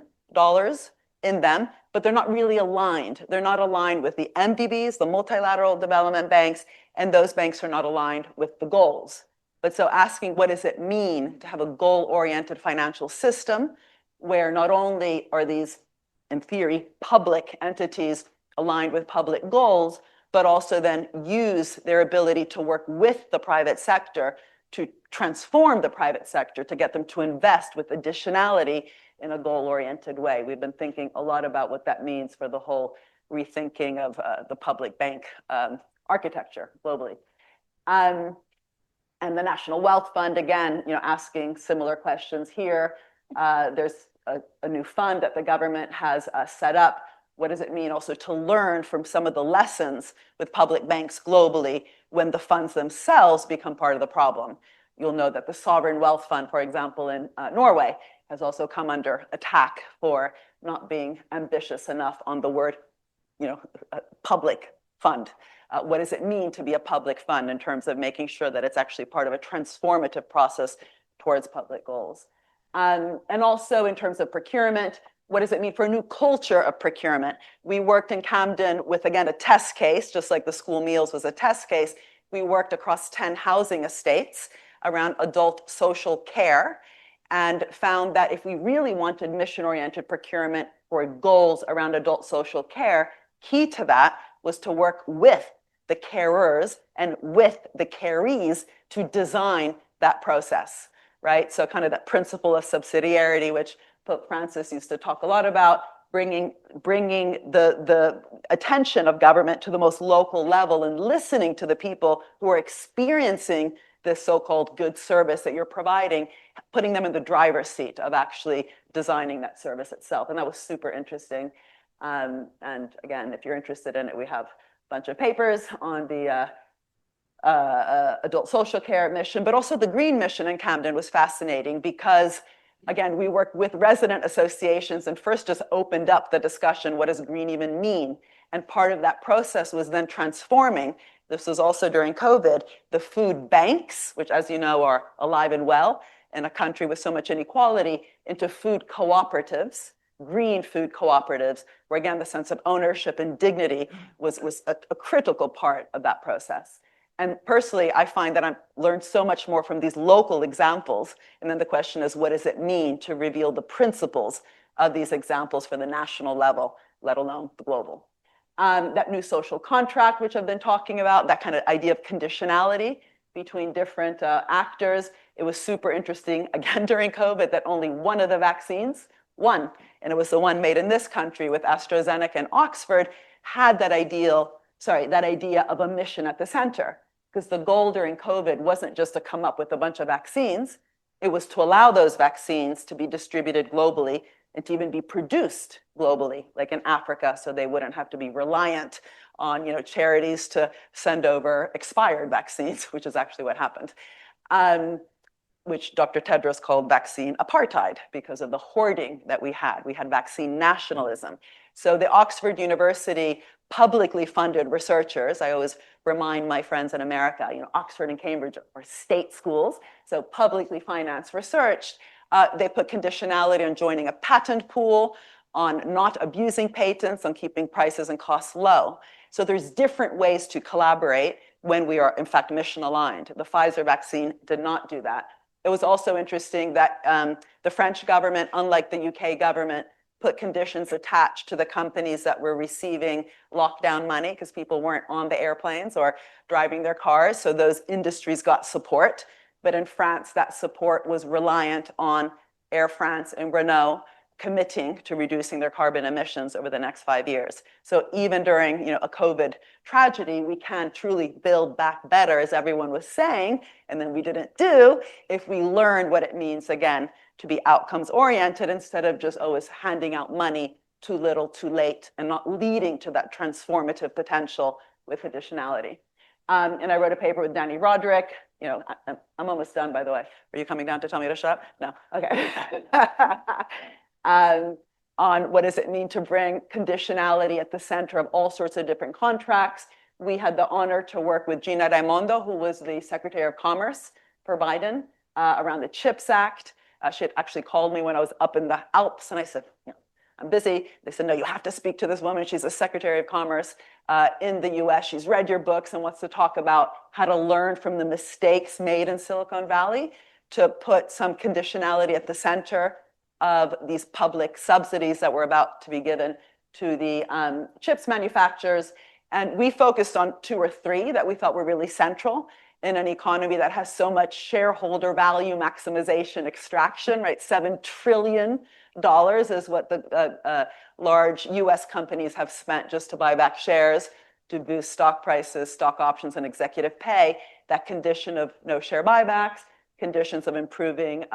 in them, but they're not really aligned. They're not aligned with the MDBs, the multilateral development banks, and those banks are not aligned with the goals. But so asking, what does it mean to have a goal-oriented financial system where not only are these, in theory, public entities aligned with public goals, but also then use their ability to work with the private sector to transform the private sector, to get them to invest with additionality in a goal-oriented way. We've been thinking a lot about what that means for the whole rethinking of the public bank architecture globally. And the National Wealth Fund, again, asking similar questions here. There's a new fund that the government has set up. What does it mean also to learn from some of the lessons with public banks globally when the funds themselves become part of the problem? You'll know that the Sovereign Wealth Fund, for example, in Norway, has also come under attack for not being ambitious enough on the word, public fund. What does it mean to be a public fund in terms of making sure that it's actually part of a transformative process towards public goals? And also in terms of procurement, what does it mean for a new culture of procurement? We worked in Camden with, again, a test case, just like the school meals was a test case. We worked across 10 housing estates around adult social care and found that if we really wanted mission-oriented procurement or goals around adult social care, Key to that was to work with the carers and with the carees to design that process, right? So kind of that principle of subsidiarity, which Pope Francis used to talk a lot about, bringing the attention of government to the most local level and listening to the people who are experiencing this so-called good service that you're providing, putting them in the driver's seat of actually designing that service itself. And that was super interesting. And again, if you're interested in it, we have a bunch of papers on the adult social care mission, but also the green mission in Camden was fascinating because, again, we worked with resident associations and first just opened up the discussion, what does green even mean? And part of that process was then transforming, this was also during COVID, the food banks, which as you know are alive and well in a country with so much inequality, into food cooperatives, green food cooperatives, where again, the sense of ownership and dignity was a critical part of that process. And personally, I find that I've learned so much more from these local examples. And then the question is, what does it mean to reveal the principles of these examples for the national level, let alone the global? That new social contract, which I've been talking about, that kind of idea of conditionality between different actors. It was super interesting, again, during COVID, that only one of the vaccines, one, and it was the one made in this country with AstraZeneca and Oxford, had that idea of a mission at the center. Because the goal during COVID wasn't just to come up with a bunch of vaccines, it was to allow those vaccines to be distributed globally and to even be produced globally, like in Africa, so they wouldn't have to be reliant on charities to send over expired vaccines, which is actually what happened, which Dr. Tedros called vaccine apartheid because of the hoarding that we had. We had vaccine nationalism. So the Oxford University publicly funded researchers. I always remind my friends in America, Oxford and Cambridge are state schools, so publicly financed research. They put conditionality on joining a patent pool, on not abusing patents, on keeping prices and costs low. So there's different ways to collaborate when we are, in fact, mission aligned. The Pfizer vaccine did not do that. It was also interesting that the French government, unlike the UK government, put conditions attached to the companies that were receiving lockdown money because people weren't on the airplanes or driving their cars. So those industries got support. But in France, that support was reliant on Air France and Renault committing to reducing their carbon emissions over the next 5 years. So even during a COVID tragedy, we can truly build back better, as everyone was saying, and then we didn't do, if we learn what it means, again, to be outcomes oriented instead of just always handing out money too little, too late, and not leading to that transformative potential with additionality. And I wrote a paper with Danny Roderick. I'm almost done, by the way. Are you coming down to tell me to shut up? No, okay. On what does it mean to bring conditionality at the center of all sorts of different contracts. We had the honor to work with Gina Raimondo, who was the Secretary of Commerce for Biden around the CHIPS Act. She had actually called me when I was up in the Alps, and I said, I'm busy. They said, no, you have to speak to this woman. She's the Secretary of Commerce in the US. She's read your books and wants to talk about how to learn from the mistakes made in Silicon Valley to put some conditionality at the center of these public subsidies that were about to be given to the chips manufacturers. And we focused on 2 or 3 that we thought were really central in an economy that has so much shareholder value maximization extraction, right? $7 trillion is what the large US companies have spent just to buy back shares, to boost stock prices, stock options, and executive pay. That condition of no share buybacks, conditions of improving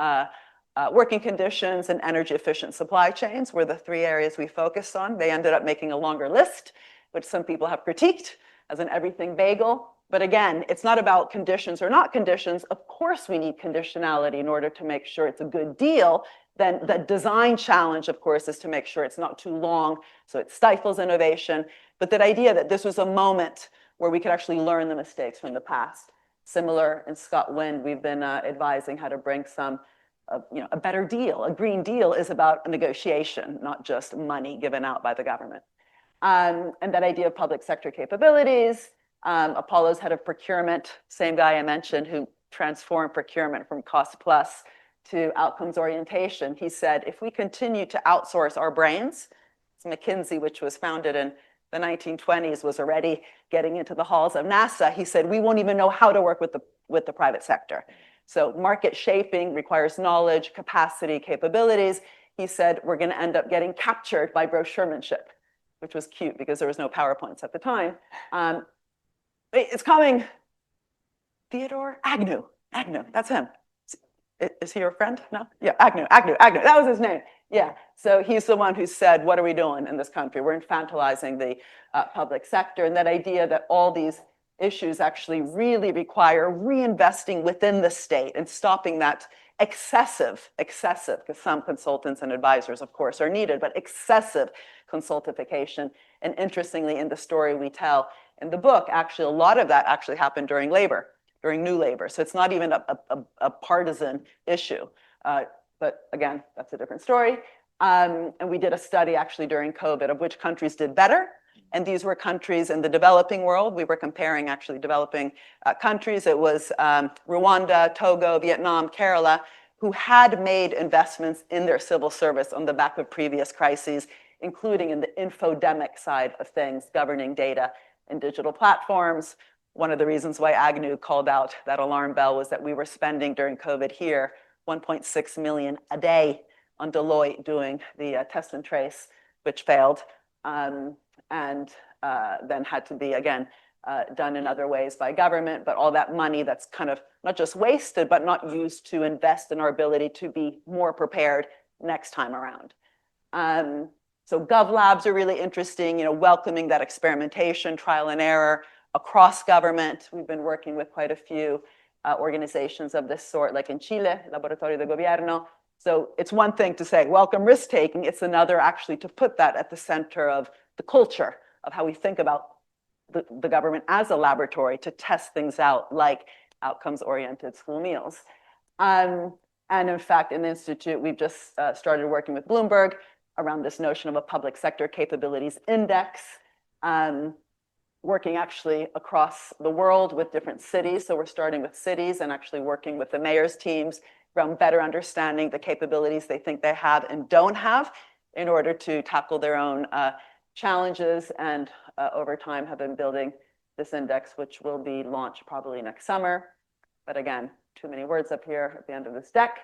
working conditions and energy efficient supply chains were the 3 areas we focused on. They ended up making a longer list, which some people have critiqued as an everything bagel. But again, it's not about conditions or not conditions. Of course, we need conditionality in order to make sure it's a good deal. Then the design challenge, of course, is to make sure it's not too long, so it stifles innovation. But that idea that this was a moment where we could actually learn the mistakes from the past. Similar in Scotland, we've been advising how to bring some, a better deal. A green deal is about a negotiation, not just money given out by the government. And that idea of public sector capabilities. Apollo's head of procurement, same guy I mentioned, who transformed procurement from cost plus to outcomes orientation. He said, if we continue to outsource our brains, it's McKinsey, which was founded in the 1920s, was already getting into the halls of NASA. He said, we won't even know how to work with the private sector. So market shaping requires knowledge, capacity, capabilities. He said, we're going to end up getting captured by brochuremanship, which was cute because there was no PowerPoints at the time. It's coming. Theodore Agnew, that's him. Is he your friend? No? Yeah, Agnew, that was his name. Yeah, so he's the one who said, what are we doing in this country? We're infantilizing the public sector, and that idea that all these issues actually really require reinvesting within the state and stopping that excessive, because some consultants and advisors, of course, are needed, but excessive consultification. And interestingly, in the story we tell in the book, actually, a lot of that actually happened during labor, during new labor. So it's not even a partisan issue. But again, that's a different story. And we did a study actually during COVID of which countries did better. And these were countries in the developing world. We were comparing actually developing countries. It was Rwanda, Togo, Vietnam, Kerala, who had made investments in their civil service on the back of previous crises, including in the infodemic side of things, governing data and digital platforms. One of the reasons why Agnew called out that alarm bell was that we were spending during COVID here 1.6 million a day on Deloitte doing the test and trace, which failed, and then had to be, again, done in other ways by government, but all that money that's kind of not just wasted, but not used to invest in our ability to be more prepared next time around. So Gov Labs are really interesting, welcoming that experimentation, trial and error across government. We've been working with quite a few organizations of this sort, like in Chile, Laboratorio de Gobierno. So it's one thing to say, welcome risk-taking. It's another actually to put that at the center of the culture of how we think about the government as a laboratory to test things out, like outcomes-oriented school meals. And in fact, in the Institute, we've just started working with Bloomberg around this notion of a public sector capabilities index, working actually across the world with different cities. So we're starting with cities and actually working with the mayor's teams around better understanding the capabilities they think they have and don't have in order to tackle their own challenges, and over time have been building this index, which will be launched probably next summer. But again, too many words up here at the end of this deck.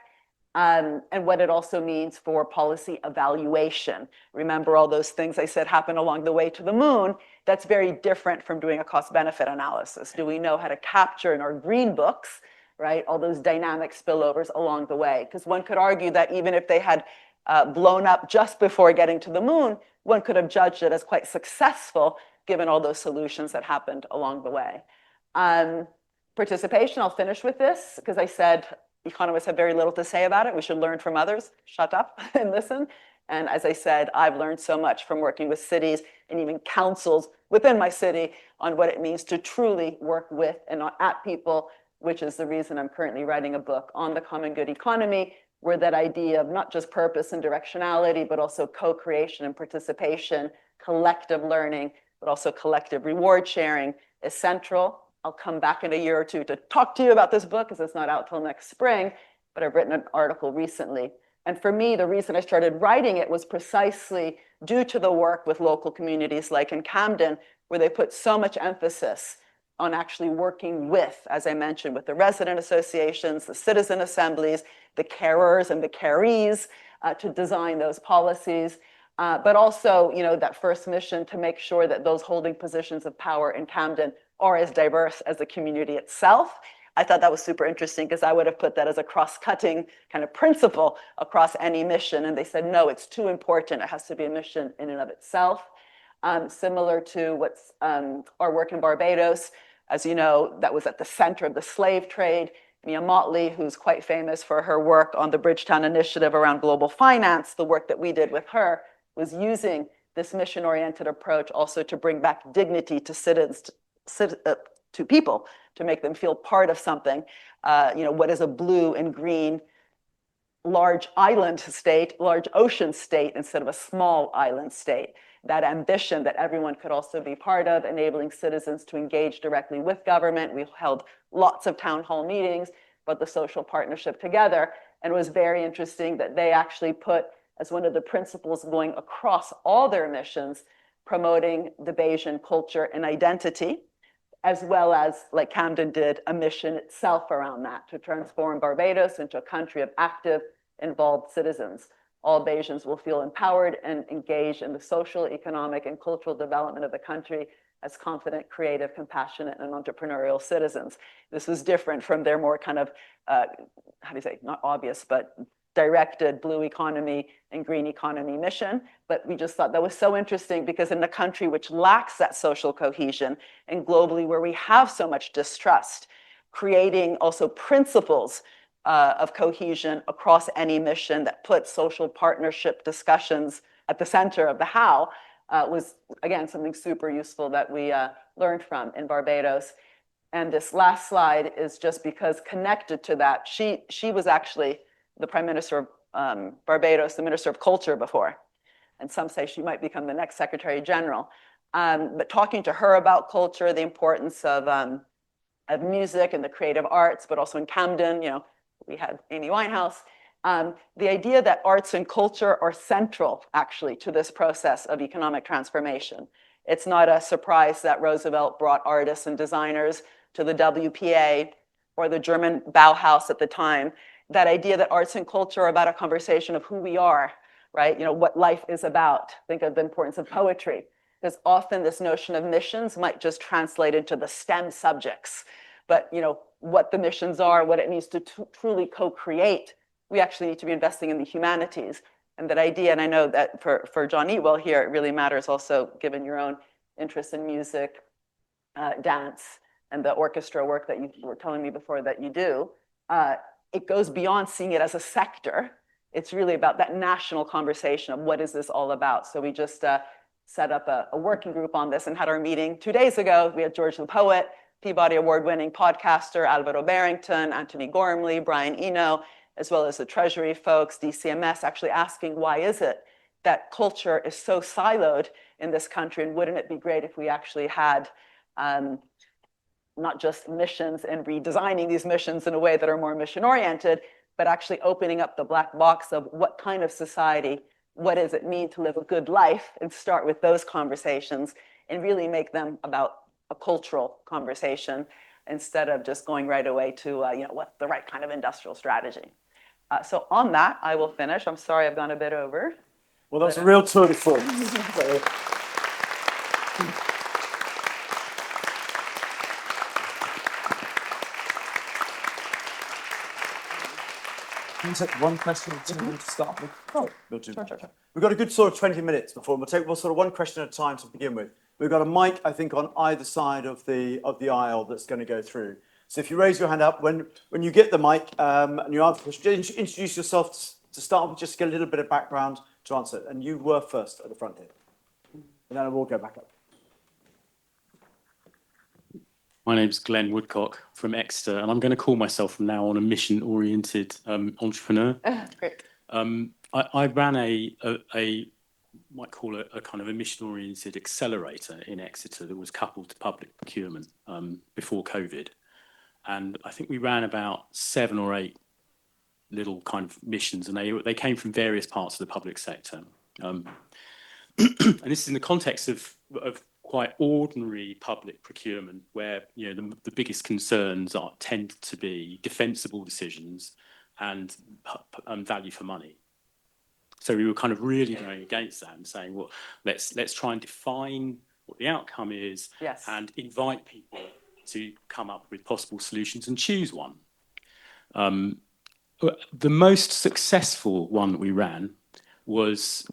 And what it also means for policy evaluation. Remember all those things I said happen along the way to the moon? That's very different from doing a cost-benefit analysis. Do we know how to capture in our green books, right, all those dynamic spillovers along the way? Because one could argue that even if they had blown up just before getting to the moon, one could have judged it as quite successful given all those solutions that happened along the way. Participation, I'll finish with this because I said economists have very little to say about it. We should learn from others. Shut up and listen. And as I said, I've learned so much from working with cities and even councils within my city on what it means to truly work with and not at people, which is the reason I'm currently writing a book on the common good economy, where that idea of not just purpose and directionality, but also co-creation and participation, collective learning, but also collective reward sharing is central. I'll come back in a year or two to talk to you about this book because it's not out till next spring, but I've written an article recently. And for me, the reason I started writing it was precisely due to the work with local communities like in Camden, where they put so much emphasis on actually working with, as I mentioned, with the resident associations, the citizen assemblies, the carers and the carees to design those policies. But also, that first mission to make sure that those holding positions of power in Camden are as diverse as the community itself. I thought that was super interesting because I would have put that as a cross-cutting kind of principle across any mission. And they said, no, it's too important. It has to be a mission in and of itself. Similar to what's our work in Barbados. As you know, that was at the center of the slave trade. Mia Motley, who's quite famous for her work on the Bridgetown Initiative around global finance, the work that we did with her was using this mission-oriented approach also to bring back dignity to citizens, to people, to make them feel part of something. What is a blue and green large island state, large ocean state instead of a small island state? That ambition that everyone could also be part of, enabling citizens to engage directly with government. We held lots of town hall meetings, but the social partnership together. And it was very interesting that they actually put as one of the principles going across all their missions, promoting the Bayesian culture and identity, as well as, like Camden did, a mission itself around that to transform Barbados into a country of active, involved citizens. All Bajans will feel empowered and engaged in the social, economic, and cultural development of the country as confident, creative, compassionate, and entrepreneurial citizens. This was different from their more kind of, how do you say, not obvious, but directed blue economy and green economy mission. But we just thought that was so interesting because in a country which lacks that social cohesion and globally where we have so much distrust, creating also principles of cohesion across any mission that puts social partnership discussions at the center of the how was, again, something super useful that we learned from in Barbados. And this last slide is just because connected to that, she was actually the Prime Minister of Barbados, the Minister of Culture before. And some say she might become the next Secretary General. But talking to her about culture, the importance of music and the creative arts, but also in Camden, you know, we had Amy Winehouse. The idea that arts and culture are central, actually, to this process of economic transformation. It's not a surprise that Roosevelt brought artists and designers to the WPA or the German Bauhaus at the time. That idea that arts and culture are about a conversation of who we are, right? You know, what life is about. Think of the importance of poetry. Because often this notion of missions might just translate into the STEM subjects. But, you know, what the missions are, what it means to truly co-create, we actually need to be investing in the humanities. And that idea, and I know that for John Eatwell here, it really matters also, given your own interest in music, dance, and the orchestra work that you were telling me before that you do. It goes beyond seeing it as a sector. It's really about that national conversation of what is this all about. So we just set up a working group on this and had our meeting 2 days ago. We had George the Poet, Peabody Award-winning podcaster Alvaro Barrington, Anthony Gormley, Brian Eno, as well as the Treasury folks, DCMS, actually asking why is it that culture is so siloed in this country, and wouldn't it be great if we actually had not just missions and redesigning these missions in a way that are more mission-oriented, but actually opening up the black box of what kind of society, what does it mean to live a good life, and start with those conversations and really make them about a cultural conversation instead of just going right away to, you know, what's the right kind of industrial strategy. So on that, I will finish. I'm sorry I've gone a bit over. Well, that was a real tour de force. Can you take one question to start with? Sure. Sure. We've got a good sort of 20 minutes before. We'll take sort of one question at a time to begin with. We've got a mic, I think, on either side of the aisle that's going to go through. So if you raise your hand up, when you get the mic and you answer the question, introduce yourself to start with, just get a little bit of background to answer it. And you were first at the front here. And then I will go back up. My name's Glenn Woodcock from Exeter, and I'm going to call myself from now on a mission-oriented entrepreneur. Great. I ran a might call it a kind of a mission-oriented accelerator in Exeter that was coupled to public procurement before COVID. And I think we ran about 7 or 8 little kind of missions, and they came from various parts of the public sector. And this is in the context of quite ordinary public procurement, where, you know, the biggest concerns tend to be defensible decisions and value for money. So we were kind of really going against that and saying, well, let's try and define what the outcome is, yes, and invite people to come up with possible solutions and choose one. The most successful one that we ran was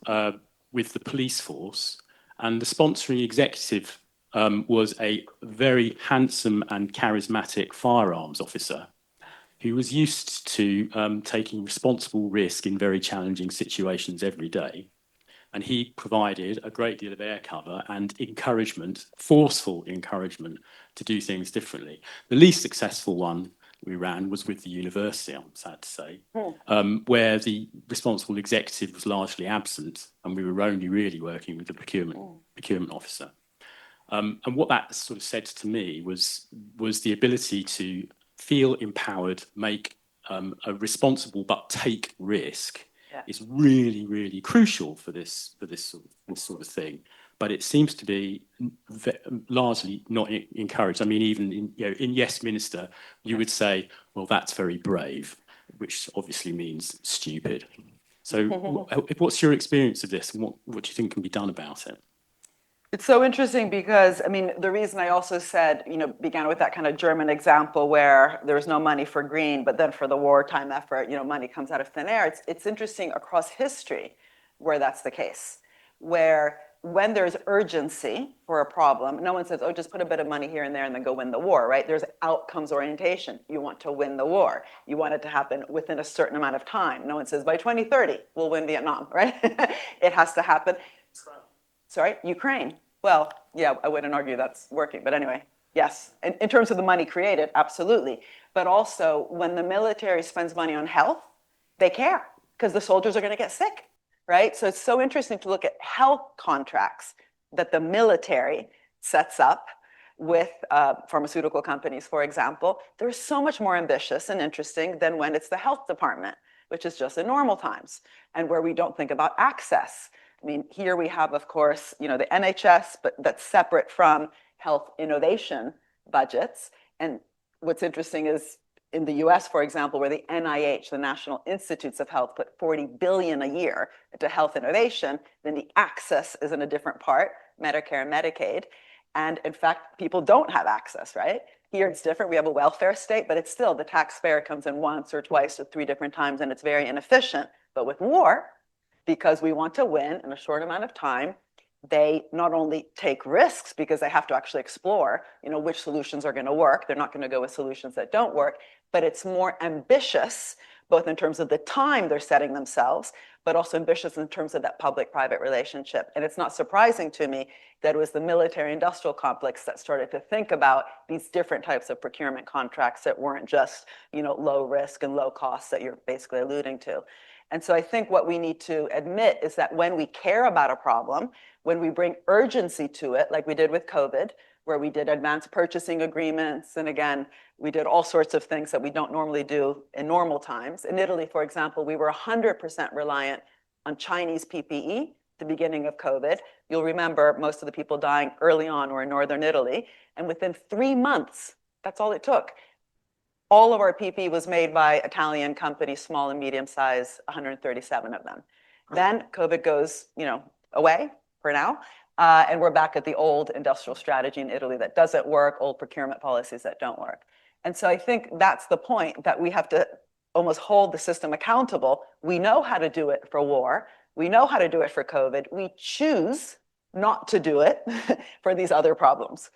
with the police force, and the sponsoring executive was a very handsome and charismatic firearms officer who was used to taking responsible risk in very challenging situations every day. And he provided a great deal of air cover and encouragement, forceful encouragement, to do things differently. The least successful one we ran was with the university, I'm sad to say, where the responsible executive was largely absent, and we were only really working with the procurement officer. And what that sort of said to me was the ability to feel empowered, make a responsible but take risk, is really, really crucial for this sort of thing. but it seems to be largely not encouraged. I mean, even in Yes Minister, you would say, well, that's very brave, which obviously means stupid. So what's your experience of this, and what do you think can be done about it? It's so interesting because, I mean, the reason I also said, began with that kind of German example where there's no money for green, but then for the wartime effort, money comes out of thin air. It's interesting across history where that's the case, where when there's urgency for a problem, no one says, oh, just put a bit of money here and there and then go win the war, right? There's outcomes orientation. You want to win the war. You want it to happen within a certain amount of time. No one says, by 2030, we'll win Vietnam, right? It has to happen. Sorry, Ukraine. Well, yeah, I wouldn't argue that's working, but anyway, yes. In terms of the money created, absolutely. But also, when the military spends money on health, they care because the soldiers are going to get sick, right? So it's so interesting to look at health contracts that the military sets up with pharmaceutical companies, for example. They're so much more ambitious and interesting than when it's the health department, which is just in normal times, and where we don't think about access. I mean, here we have, of course, the NHS, but that's separate from health innovation budgets. And what's interesting is in the US, for example, where the NIH, the National Institutes of Health, put $40 billion a year into health innovation, then the access is in a different part, Medicare and Medicaid. And in fact, people don't have access, right? Here it's different. We have a welfare state, but it's still the taxpayer comes in once or twice or 3 different times, and it's very inefficient. But with war, because we want to win in a short amount of time, they not only take risks because they have to actually explore, which solutions are going to work. They're not going to go with solutions that don't work, but it's more ambitious, both in terms of the time they're setting themselves, but also ambitious in terms of that public-private relationship. And it's not surprising to me that it was the military-industrial complex that started to think about these different types of procurement contracts that weren't just, low risk and low cost that you're basically alluding to. And so I think what we need to admit is that when we care about a problem, when we bring urgency to it, like we did with COVID, where we did advanced purchasing agreements, and again, we did all sorts of things that we don't normally do in normal times. In Italy, for example, we were 100% reliant on Chinese PPE at the beginning of COVID. You'll remember most of the people dying early on were in northern Italy. And within 3 months, that's all it took. All of our PPE was made by Italian companies, small and medium size, 137 of them. Then COVID goes, away for now. And we're back at the old industrial strategy in Italy that doesn't work, old procurement policies that don't work. And so I think that's the point, that we have to almost hold the system accountable. We know how to do it for war. We know how to do it for COVID. We choose not to do it for these other problems.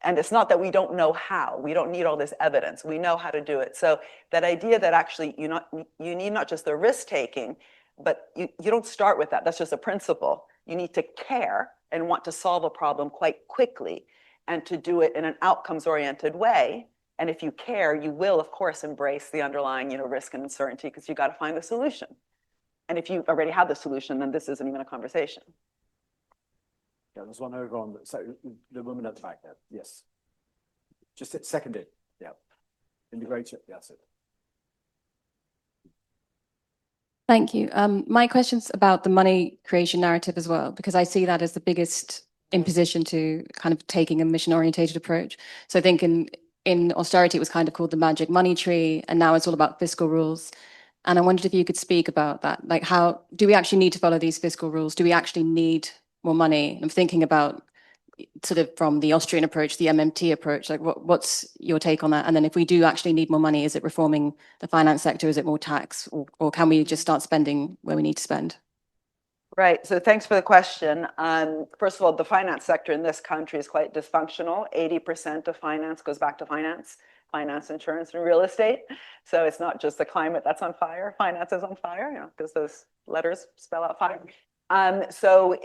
And it's not that we don't know how. We don't need all this evidence. We know how to do it. So that idea that actually you need not just the risk-taking, but you don't start with that. That's just a principle. You need to care and want to solve a problem quite quickly and to do it in an outcomes-oriented way. And if you care, you will, of course, embrace the underlying risk and uncertainty because you got to find the solution. And if you already have the solution, then this isn't even a conversation. Yeah, there's one over on the woman at the back there. Yes. Just seconded. Yeah. Integrated. That's it. Thank you. My question's about the money creation narrative as well, because I see that as the biggest imposition to kind of taking a mission-orientated approach. So I think in austerity, it was kind of called the magic money tree, and now it's all about fiscal rules. And I wondered if you could speak about that. Like, how do we actually need to follow these fiscal rules? Do we actually need more money? I'm thinking about sort of from the Austrian approach, the MMT approach, like what's your take on that? And then if we do actually need more money, is it reforming the finance sector? Is it more tax, or can we just start spending where we need to spend? Right, so thanks for the question. First of all, the finance sector in this country is quite dysfunctional. 80% of finance goes back to finance, insurance, and real estate. So it's not just the climate that's on fire, finance is on fire, because those letters spell out fire. So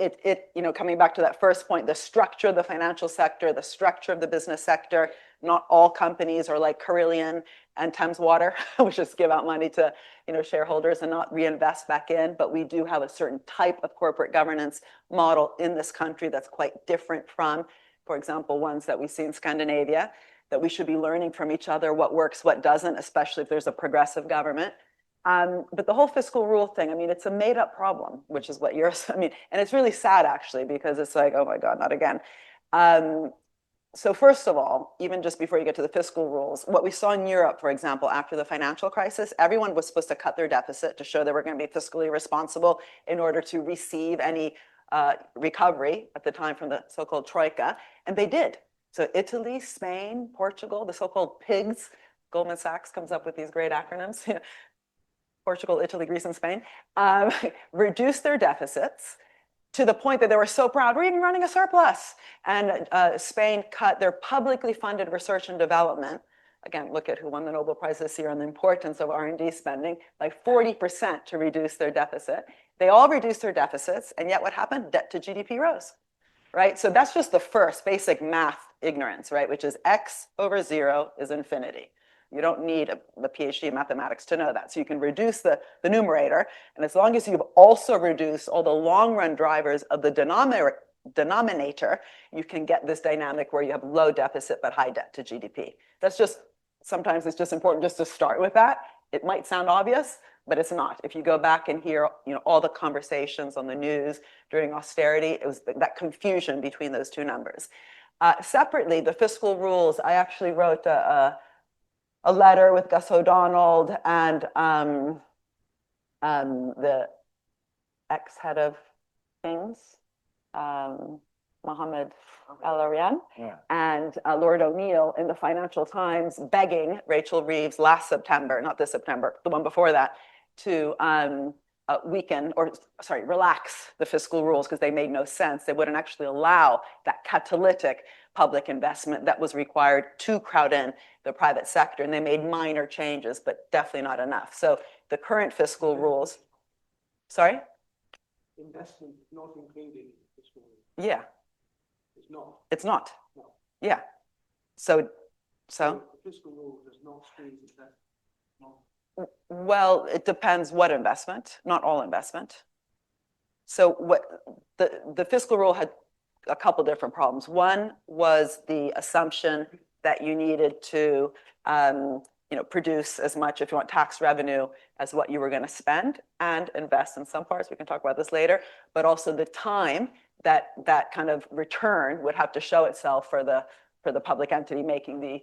coming back to that first point, the structure of the financial sector, the structure of the business sector, not all companies are like Carillion and Thames Water, which just give out money to shareholders and not reinvest back in. But we do have a certain type of corporate governance model in this country that's quite different from, for example, ones that we see in Scandinavia, that we should be learning from each other what works, what doesn't, especially if there's a progressive government. But the whole fiscal rule thing, I mean, it's a made up problem, which is what you're, I mean, and it's really sad actually, because it's like, oh my God, not again. So first of all, even just before you get to the fiscal rules, what we saw in Europe, for example, after the financial crisis, everyone was supposed to cut their deficit to show they were going to be fiscally responsible in order to receive any recovery at the time from the so-called Troika, and they did. So Italy, Spain, Portugal, the so-called PIGS, Goldman Sachs comes up with these great acronyms, Portugal, Italy, Greece, and Spain, reduced their deficits to the point that they were so proud, we're even running a surplus. And Spain cut their publicly funded research and development. Again, look at who won the Nobel Prize this year on the importance of R&D spending, by 40% to reduce their deficit. They all reduced their deficits, and yet what happened? Debt to GDP rose, right? So that's just the first basic math ignorance, right? Which is X over 0 is infinity. You don't need a PhD in mathematics to know that. So you can reduce the numerator, and as long as you've also reduced all the long-run drivers of the denominator, you can get this dynamic where you have low deficit but high debt to GDP. That's just, sometimes it's just important just to start with that. It might sound obvious, but it's not. If you go back and hear, all the conversations on the news during austerity, it was that confusion between those two numbers. Separately, the fiscal rules, I actually wrote a letter with Gus O'Donnell and the ex-head of Kings, Mohammed El-Arian, and Lord O'Neill in the Financial Times begging Rachel Reeves last September, not this September, the one before that, to relax the fiscal rules because they made no sense. They wouldn't actually allow that catalytic public investment that was required to crowd in the private sector. And they made minor changes, but definitely not enough. So the current fiscal rules, sorry? Investment is not included in the fiscal rules. Yeah. It's not. It's not. No. Yeah. So The fiscal rule does not squeeze investment. No. Well, it depends what investment, not all investment. So what the fiscal rule had a couple different problems. One was the assumption that you needed to produce as much, if you want, tax revenue as what you were going to spend and invest in some parts. We can talk about this later, but also the time that kind of return would have to show itself for the public entity making the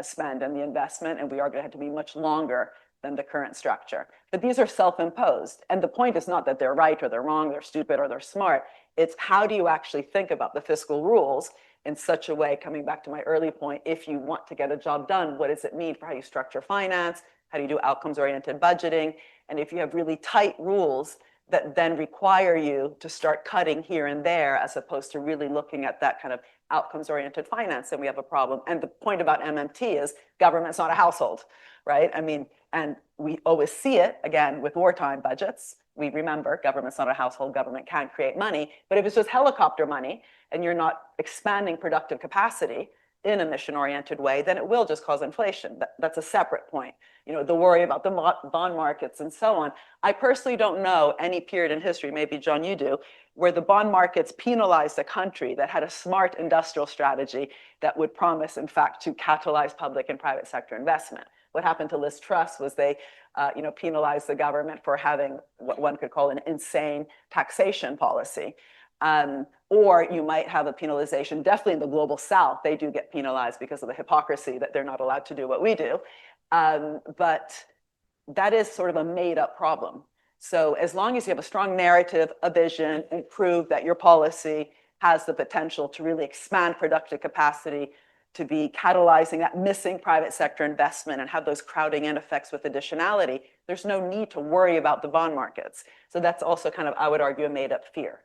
spend and the investment, and we are going to have to be much longer than the current structure. But these are self-imposed. And the point is not that they're right or they're wrong, they're stupid or they're smart. It's how do you actually think about the fiscal rules in such a way, coming back to my early point, if you want to get a job done, what does it mean for how you structure finance? How do you do outcomes-oriented budgeting? And if you have really tight rules that then require you to start cutting here and there, as opposed to really looking at that kind of outcomes-oriented finance, then we have a problem. And the point about MMT is government's not a household, right? I mean, and we always see it, again, with wartime budgets. We remember government's not a household, government can't create money. But if it's just helicopter money and you're not expanding productive capacity in a mission-oriented way, then it will just cause inflation. That's a separate point. The worry about the bond markets and so on. I personally don't know any period in history, maybe John, you do, where the bond markets penalized a country that had a smart industrial strategy that would promise, in fact, to catalyze public and private sector investment. What happened to Liz Truss was they penalized the government for having what one could call an insane taxation policy. Or you might have a penalization, definitely in the global south, they do get penalized because of the hypocrisy that they're not allowed to do what we do. But that is sort of a made up problem. So as long as you have a strong narrative, a vision, and prove that your policy has the potential to really expand productive capacity, to be catalyzing that missing private sector investment and have those crowding in effects with additionality, there's no need to worry about the bond markets. So that's also kind of, I would argue, a made up fear.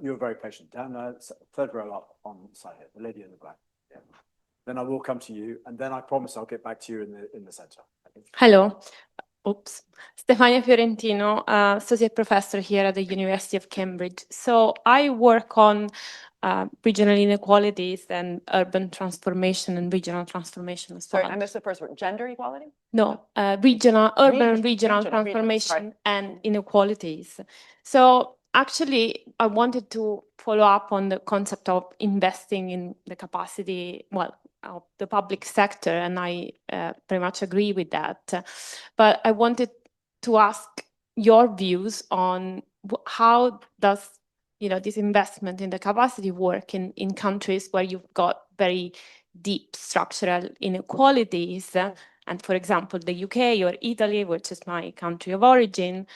You're very patient. Down the third row up on the side here, the lady in the black. Yeah. Then I will come to you, and then I promise I'll get back to you in the center. Hello. Oops. Stefania Fiorentino, associate professor here at the University of Cambridge. So I work on regional inequalities and urban transformation and regional transformation as well. Sorry, I missed the first word. Gender equality? No, urban regional transformation and inequalities. So actually, I wanted to follow up on the concept of investing in the capacity, well, of the public sector, and I very much agree with that. But I wanted to ask your views on how does this investment in the capacity work in countries where you've got very deep structural inequalities, and for example, the UK or Italy, which is my country of origin,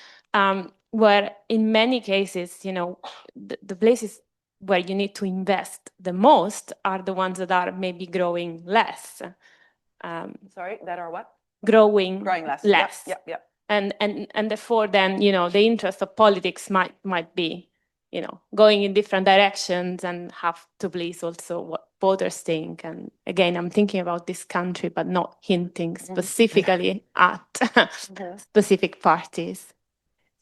where in many cases, the places where you need to invest the most are the ones that are maybe growing less. Sorry, that are what? Growing Less. less. Yep. And therefore then, the interest of politics might be, going in different directions and have to please also what voters think. And again, I'm thinking about this country, but not hinting specifically at specific parties.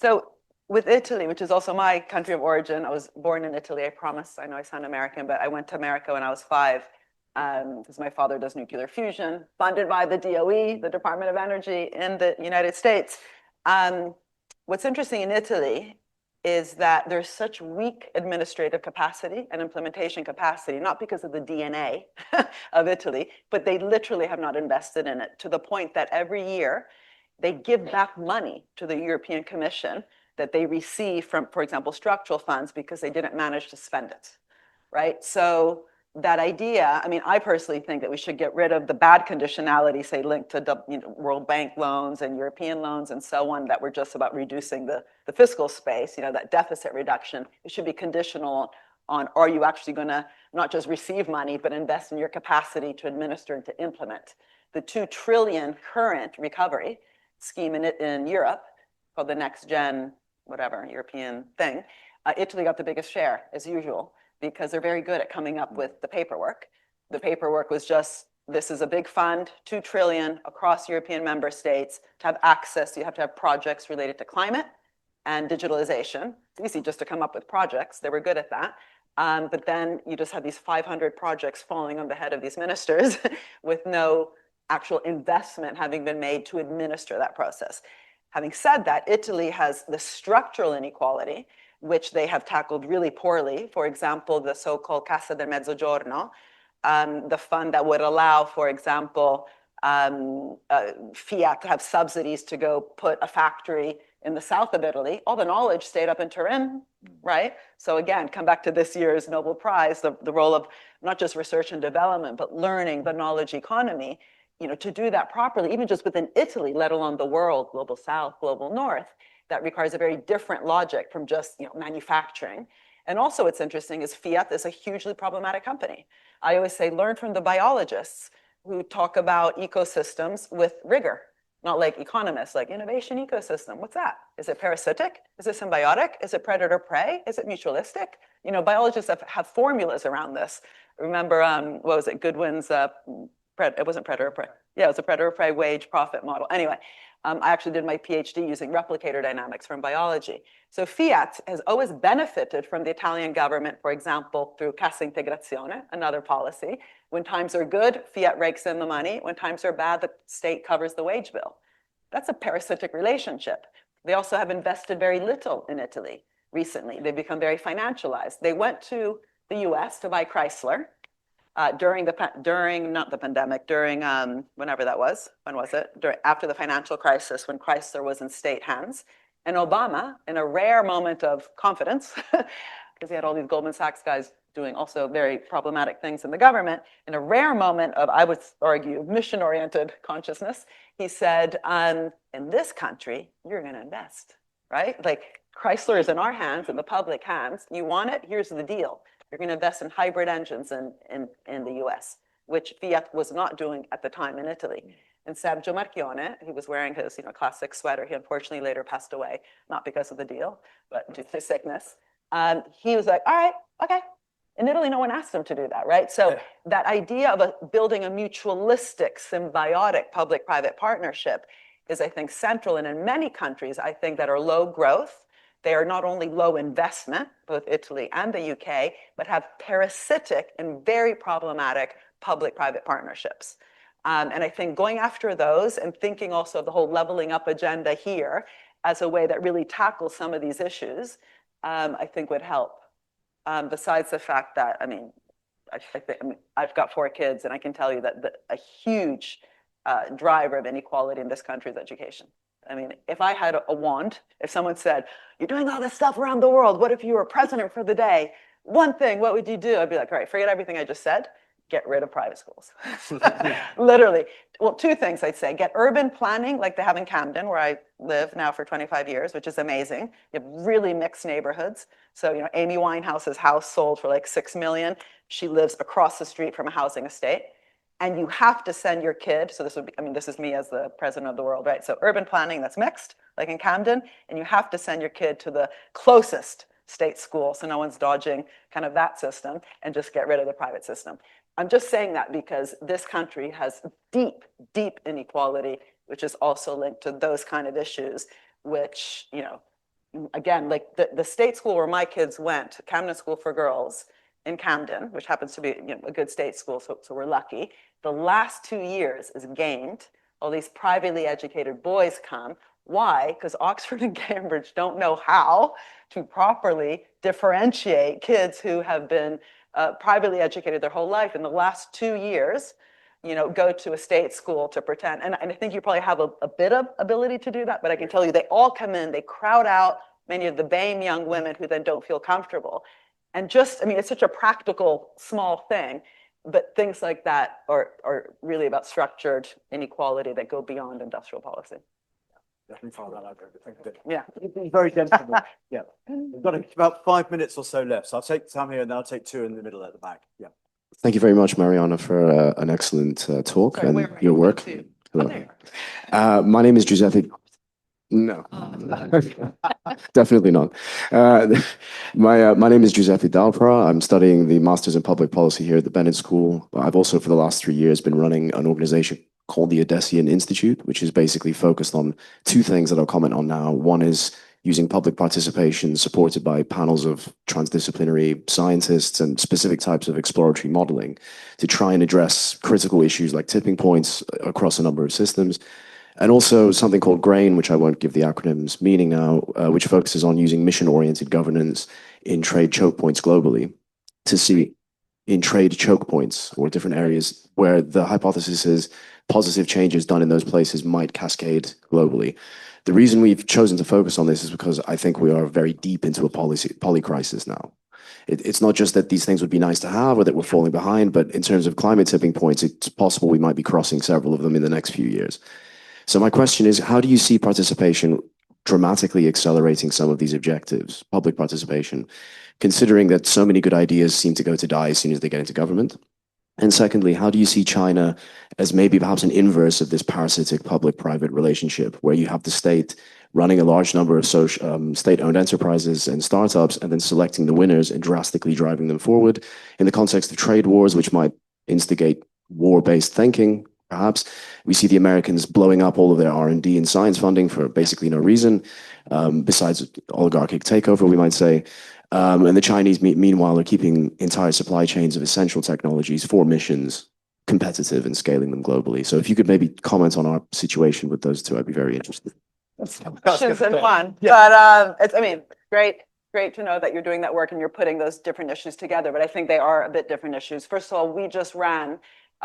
So with Italy, which is also my country of origin, I was born in Italy, I promise. I know I sound American, but I went to America when I was 5, because my father does nuclear fusion, funded by the DOE, the Department of Energy in the United States. What's interesting in Italy is that there's such weak administrative capacity and implementation capacity, not because of the DNA of Italy, but they literally have not invested in it, to the point that every year they give back money to the European Commission that they receive from, for example, structural funds, because they didn't manage to spend it, right? So that idea, I mean, I personally think that we should get rid of the bad conditionality, say, linked to World Bank loans and European loans and so on, that were just about reducing the fiscal space, that deficit reduction. It should be conditional on, are you actually going to not just receive money, but invest in your capacity to administer and to implement. The 2 trillion current recovery scheme in Europe, called the Next Gen, whatever, European thing, Italy got the biggest share, as usual, because they're very good at coming up with the paperwork. The paperwork was just, this is a big fund, 2 trillion across European member states. To have access, you have to have projects related to climate and digitalization. It's easy just to come up with projects. They were good at that. But then you just have these 500 projects falling on the head of these ministers with no actual investment having been made to administer that process. Having said that, Italy has the structural inequality, which they have tackled really poorly. For example, the so-called Cassa del Mezzogiorno, the fund that would allow, for example, Fiat to have subsidies to go put a factory in the south of Italy. All the knowledge stayed up in Turin, right? So again, come back to this year's Nobel Prize, the role of not just research and development, but learning the knowledge economy. To do that properly, even just within Italy, let alone the world, global south, global north, that requires a very different logic from just manufacturing. And also what's interesting is Fiat is a hugely problematic company. I always say, learn from the biologists who talk about ecosystems with rigor, not like economists, like innovation ecosystem. What's that? Is it parasitic? Is it symbiotic? Is it predator-prey? Is it mutualistic? Biologists have formulas around this. Remember, what was it, Goodwin's, it wasn't predator-prey. Yeah, it was a predator-prey wage profit model. Anyway, I actually did my PhD using replicator dynamics from biology. So Fiat has always benefited from the Italian government, for example, through Cassa Integrazione, another policy. When times are good, Fiat rakes in the money. When times are bad, the state covers the wage bill. That's a parasitic relationship. They also have invested very little in Italy recently. They've become very financialized. They went to the US to buy Chrysler. During not the pandemic, during whenever that was, when was it? After the financial crisis, when Chrysler was in state hands. And Obama, in a rare moment of confidence, because he had all these Goldman Sachs guys doing also very problematic things in the government, in a rare moment of, I would argue, mission-oriented consciousness, he said, in this country, you're going to invest, right? Like, Chrysler is in our hands, in the public hands. You want it? Here's the deal. You're going to invest in hybrid engines in the US, which Fiat was not doing at the time in Italy. And Sergio Marchionne, he was wearing his classic sweater. He unfortunately later passed away, not because of the deal, but due to sickness. He was like, all right, okay. In Italy, no one asked him to do that, right? So that idea of building a mutualistic, symbiotic public-private partnership is, I think, central. And in many countries, I think, that are low growth, they are not only low investment, both Italy and the UK, but have parasitic and very problematic public-private partnerships. And I think going after those and thinking also of the whole leveling up agenda here as a way that really tackles some of these issues, I think would help. Besides the fact that, I mean, I've got 4 kids, and I can tell you that a huge driver of inequality in this country is education. I mean, if I had a wand, if someone said, you're doing all this stuff around the world, what if you were president for the day? One thing, what would you do? I'd be like, all right, forget everything I just said, get rid of private schools. Literally. Well, 2 things I'd say. Get urban planning like they have in Camden, where I live now for 25 years, which is amazing. You have really mixed neighborhoods. So, you know, Amy Winehouse's house sold for like 6 million. She lives across the street from a housing estate. And you have to send your kid, so this would be, I mean, this is me as the president of the world, right? So urban planning that's mixed, like in Camden, and you have to send your kid to the closest state school so no one's dodging kind of that system, and just get rid of the private system. I'm just saying that because this country has deep, deep inequality, which is also linked to those kind of issues, which, you know, again, like the state school where my kids went, Camden School for Girls in Camden, which happens to be, you know, a good state school, so we're lucky. The last 2 years is gamed. All these privately educated boys come. Why? Because Oxford and Cambridge don't know how to properly differentiate kids who have been privately educated their whole life. In the last 2 years, you know, go to a state school to pretend. And I think you probably have a bit of ability to do that, but I can tell you they all come in, they crowd out many of the BAME young women who then don't feel comfortable. And just, I mean, it's such a practical, small thing, but things like that are really about structured inequality that go beyond industrial policy. Definitely follow that out. Thank you. Yeah. You've been very gentleman. Yeah. We've got about 5 minutes or so left. So I'll take some here and then I'll take 2 in the middle at the back. Yeah. Thank you very much, Mariana, for an excellent talk. Sorry, and where are your you? work. Too. Hello. Oh, there you are. My name is Giuseppe. No, definitely not. My name is Giuseppe Dalpra. I'm studying the Masters in Public Policy here at the Bennett School. I've also, for the last 3 years, been running an organization called the UCL Institute, which is basically focused on 2 things that I'll comment on now. One is using public participation supported by panels of transdisciplinary scientists and specific types of exploratory modeling to try and address critical issues like tipping points across a number of systems. And also something called GRAIN, which I won't give the acronym's meaning now, which focuses on using mission-oriented governance in trade choke points globally to see in trade choke points or different areas where the hypothesis is positive changes done in those places might cascade globally. The reason we've chosen to focus on this is because I think we are very deep into a poly crisis now. It's not just that these things would be nice to have or that we're falling behind, but in terms of climate tipping points, it's possible we might be crossing several of them in the next few years. So my question is, how do you see participation dramatically accelerating some of these objectives, public participation, considering that so many good ideas seem to go to die as soon as they get into government? And secondly, how do you see China as maybe perhaps an inverse of this parasitic public-private relationship where you have the state running a large number of state-owned enterprises and startups and then selecting the winners and drastically driving them forward in the context of trade wars, which might instigate war-based thinking, perhaps? We see the Americans blowing up all of their R&D and science funding for basically no reason, besides oligarchic takeover, we might say. And the Chinese, meanwhile, are keeping entire supply chains of essential technologies for missions competitive and scaling them globally. So if you could maybe comment on our situation with those 2, I'd be very interested. Questions in one. But it's, I mean, great to know that you're doing that work and you're putting those different issues together. But I think they are a bit different issues. First of all, we just ran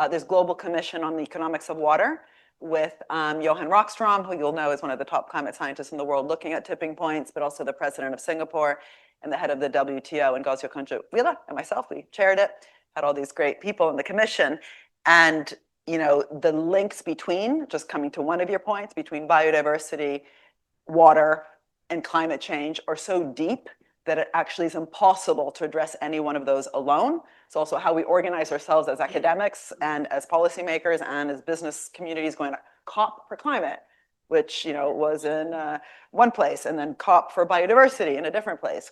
this global commission on the economics of water with Johan Rockstrom, who you'll know is one of the top climate scientists in the world, looking at tipping points, but also the president of Singapore and the head of the WTO, and Gozio Concha-Huila, and myself. We chaired it, had all these great people in the commission. And, you know, the links between, just coming to one of your points, between biodiversity, water, and climate change are so deep that it actually is impossible to address any one of those alone. It's also how we organize ourselves as academics and as policymakers and as business communities going to COP for climate, which, you know, was in one place, and then COP for biodiversity in a different place,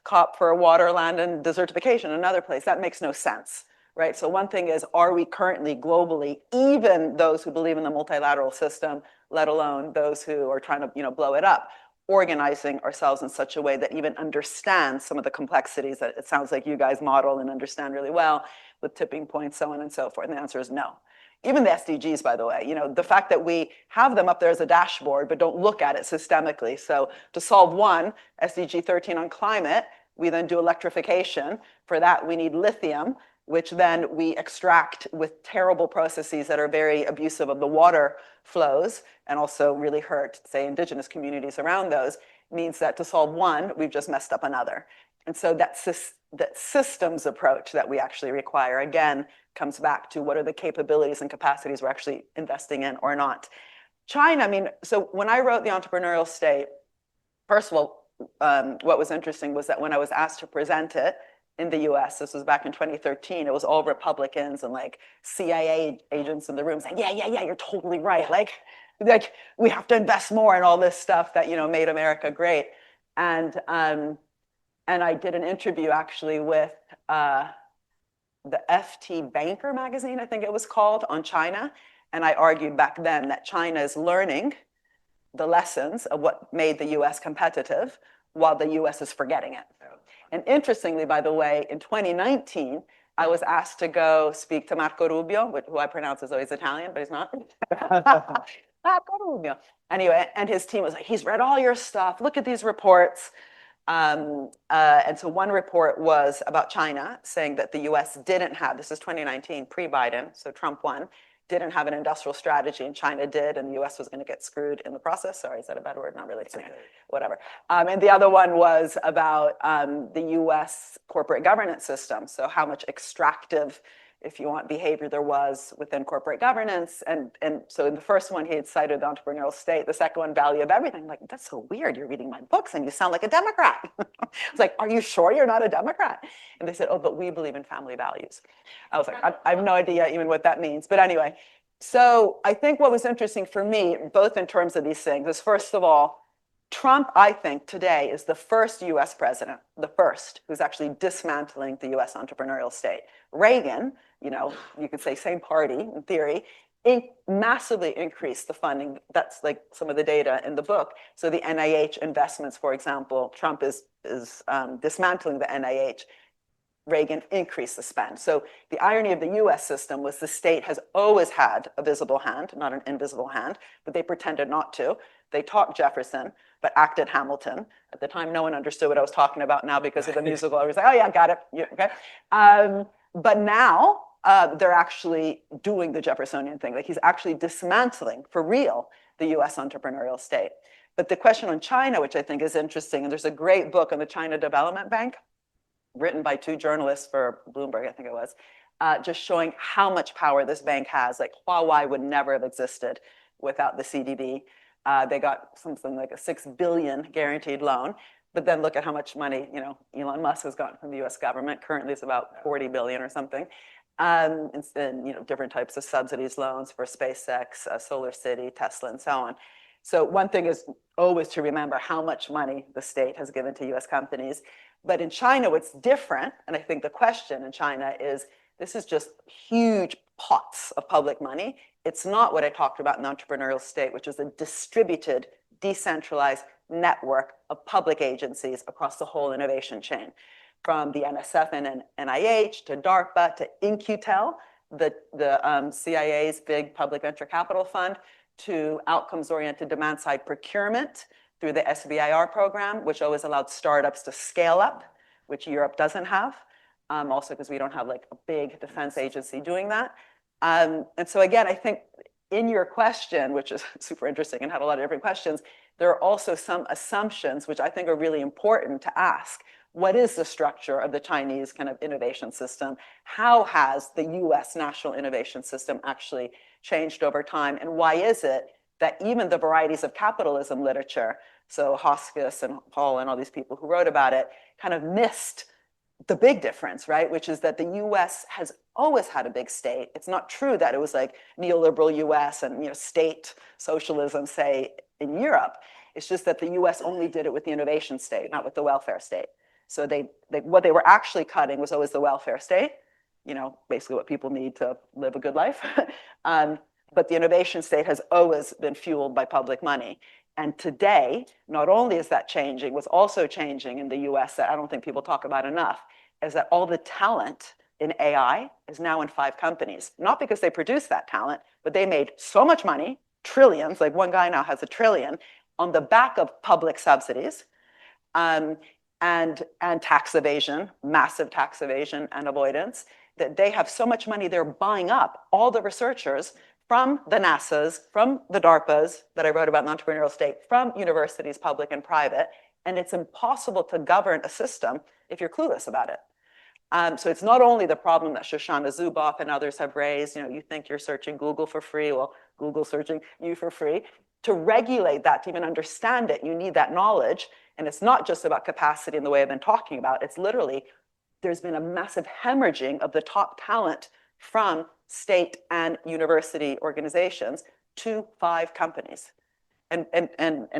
COP for water, land, and desertification in another place. That makes no sense, right? So one thing is, are we currently globally, even those who believe in the multilateral system, let alone those who are trying to, you know, blow it up, organizing ourselves in such a way that even understands some of the complexities that it sounds like you guys model and understand really well with tipping points, so on and so forth? And the answer is no. Even the SDGs, by the way, you know, the fact that we have them up there as a dashboard, but don't look at it systemically. So to solve one, SDG 13 on climate, we then do electrification. For that, we need lithium. which then we extract with terrible processes that are very abusive of the water flows and also really hurt, say, indigenous communities around those, means that to solve one, we've just messed up another. And so that systems approach that we actually require, again, comes back to what are the capabilities and capacities we're actually investing in or not. China, I mean, so when I wrote The Entrepreneurial State, first of all, what was interesting was that when I was asked to present it in the US, this was back in 2013, it was all Republicans and like CIA agents in the room saying, yeah, you're totally right. Like we have to invest more and all this stuff that, you know, made America great. And I did an interview actually with the FT Banker magazine, I think it was called, on China. And I argued back then that China is learning the lessons of what made the US competitive while the US is forgetting it. And interestingly, by the way, in 2019, I was asked to go speak to Marco Rubio, who I pronounce as though he's Italian, but he's not. Marco Rubio. Anyway, and his team was like, he's read all your stuff. Look at these reports. And so one report was about China, saying that the US didn't have, this is 2019, pre-Biden, so Trump won, didn't have an industrial strategy, and China did, and the US was going to get screwed in the process. Sorry, is that a bad word? Not really. Okay. Whatever. And the other one was about the US corporate governance system. So how much extractive, if you want, behavior there was within corporate governance. And so in the first one, he had cited the entrepreneurial state. The second one, value of everything. I'm like, that's so weird. You're reading my books and you sound like a Democrat. I was like, are you sure you're not a Democrat? And they said, oh, but we believe in family values. I was like, I have no idea even what that means. But anyway, so I think what was interesting for me, both in terms of these things, is first of all, Trump, I think, today is the first US president, the first, who's actually dismantling the US entrepreneurial state. Reagan, you know, you could say same party in theory, massively increased the funding. That's like some of the data in the book. So the NIH investments, for example, Trump is dismantling the NIH. Reagan increased the spend. So the irony of the US system was the state has always had a visible hand, not an invisible hand, but they pretended not to. They talked Jefferson, but acted Hamilton. At the time, no one understood what I was talking about. Now, because of the musical, I was like, oh yeah, got it. Yeah, okay. But now they're actually doing the Jeffersonian thing. Like he's actually dismantling, for real, the US entrepreneurial state. But the question on China, which I think is interesting, and there's a great book on the China Development Bank, written by two journalists for Bloomberg, I think it was, just showing how much power this bank has. Like Huawei would never have existed without the CDB. They got something like a $6 billion guaranteed loan, but then look at how much money, you know, Elon Musk has gotten from the US government. Currently it's about 40 billion or something. And you know, different types of subsidies, loans for SpaceX, Solar City, Tesla, and so on. So one thing is always to remember how much money the state has given to US companies. But in China, what's different, and I think the question in China is, this is just huge pots of public money. It's not what I talked about in the entrepreneurial state, which is a distributed, decentralized network of public agencies across the whole innovation chain, from the NSF and NIH to DARPA to In-Q-Tel, the CIA's big public venture capital fund, to outcomes-oriented demand-side procurement through the SBIR program, which always allowed startups to scale up, which Europe doesn't have, also because we don't have like a big defense agency doing that. And so again, I think in your question, which is super interesting and had a lot of different questions, there are also some assumptions which I think are really important to ask. What is the structure of the Chinese kind of innovation system? How has the US national innovation system actually changed over time? And why is it that even the varieties of capitalism literature, so Hoskins and Hall and all these people who wrote about it, kind of missed the big difference, right? Which is that the US has always had a big state. It's not true that it was like neoliberal US and, you know, state socialism, say, in Europe. It's just that the US only did it with the innovation state, not with the welfare state. So what they were actually cutting was always the welfare state, you know, basically what people need to live a good life. But the innovation state has always been fueled by public money. And today, not only is that changing, what's also changing in the US that I don't think people talk about enough, is that all the talent in AI is now in 5 companies. Not because they produce that talent, but they made so much money, trillions, like one guy now has $1 trillion, on the back of public subsidies. And and tax evasion, massive tax evasion and avoidance, that they have so much money, they're buying up all the researchers from the NASAs, from the DARPAs that I wrote about in the entrepreneurial state, from universities, public and private, and it's impossible to govern a system if you're clueless about it. So it's not only the problem that Shoshana Zuboff and others have raised, you think you're searching Google for free, well, Google's searching you for free. To regulate that, to even understand it, you need that knowledge. And it's not just about capacity in the way I've been talking about, it's literally, there's been a massive hemorrhaging of the top talent from state and university organizations to 5 companies. And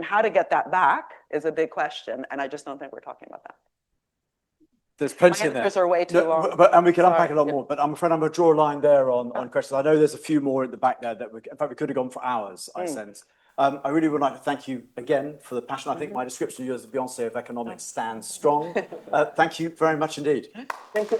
how to get that back is a big question, and I just don't think we're talking about that. There's plenty My in there. answers are way too long. And we can unpack a lot Sorry. more, but I'm afraid I'm going to draw a line there on questions. I know there's a few more at the back there that in fact, we could have gone for hours, I sense. I really would like to thank you again for the passion. I think my description of you as the Beyonce of economics stands strong. Thank you very much indeed. Thank you.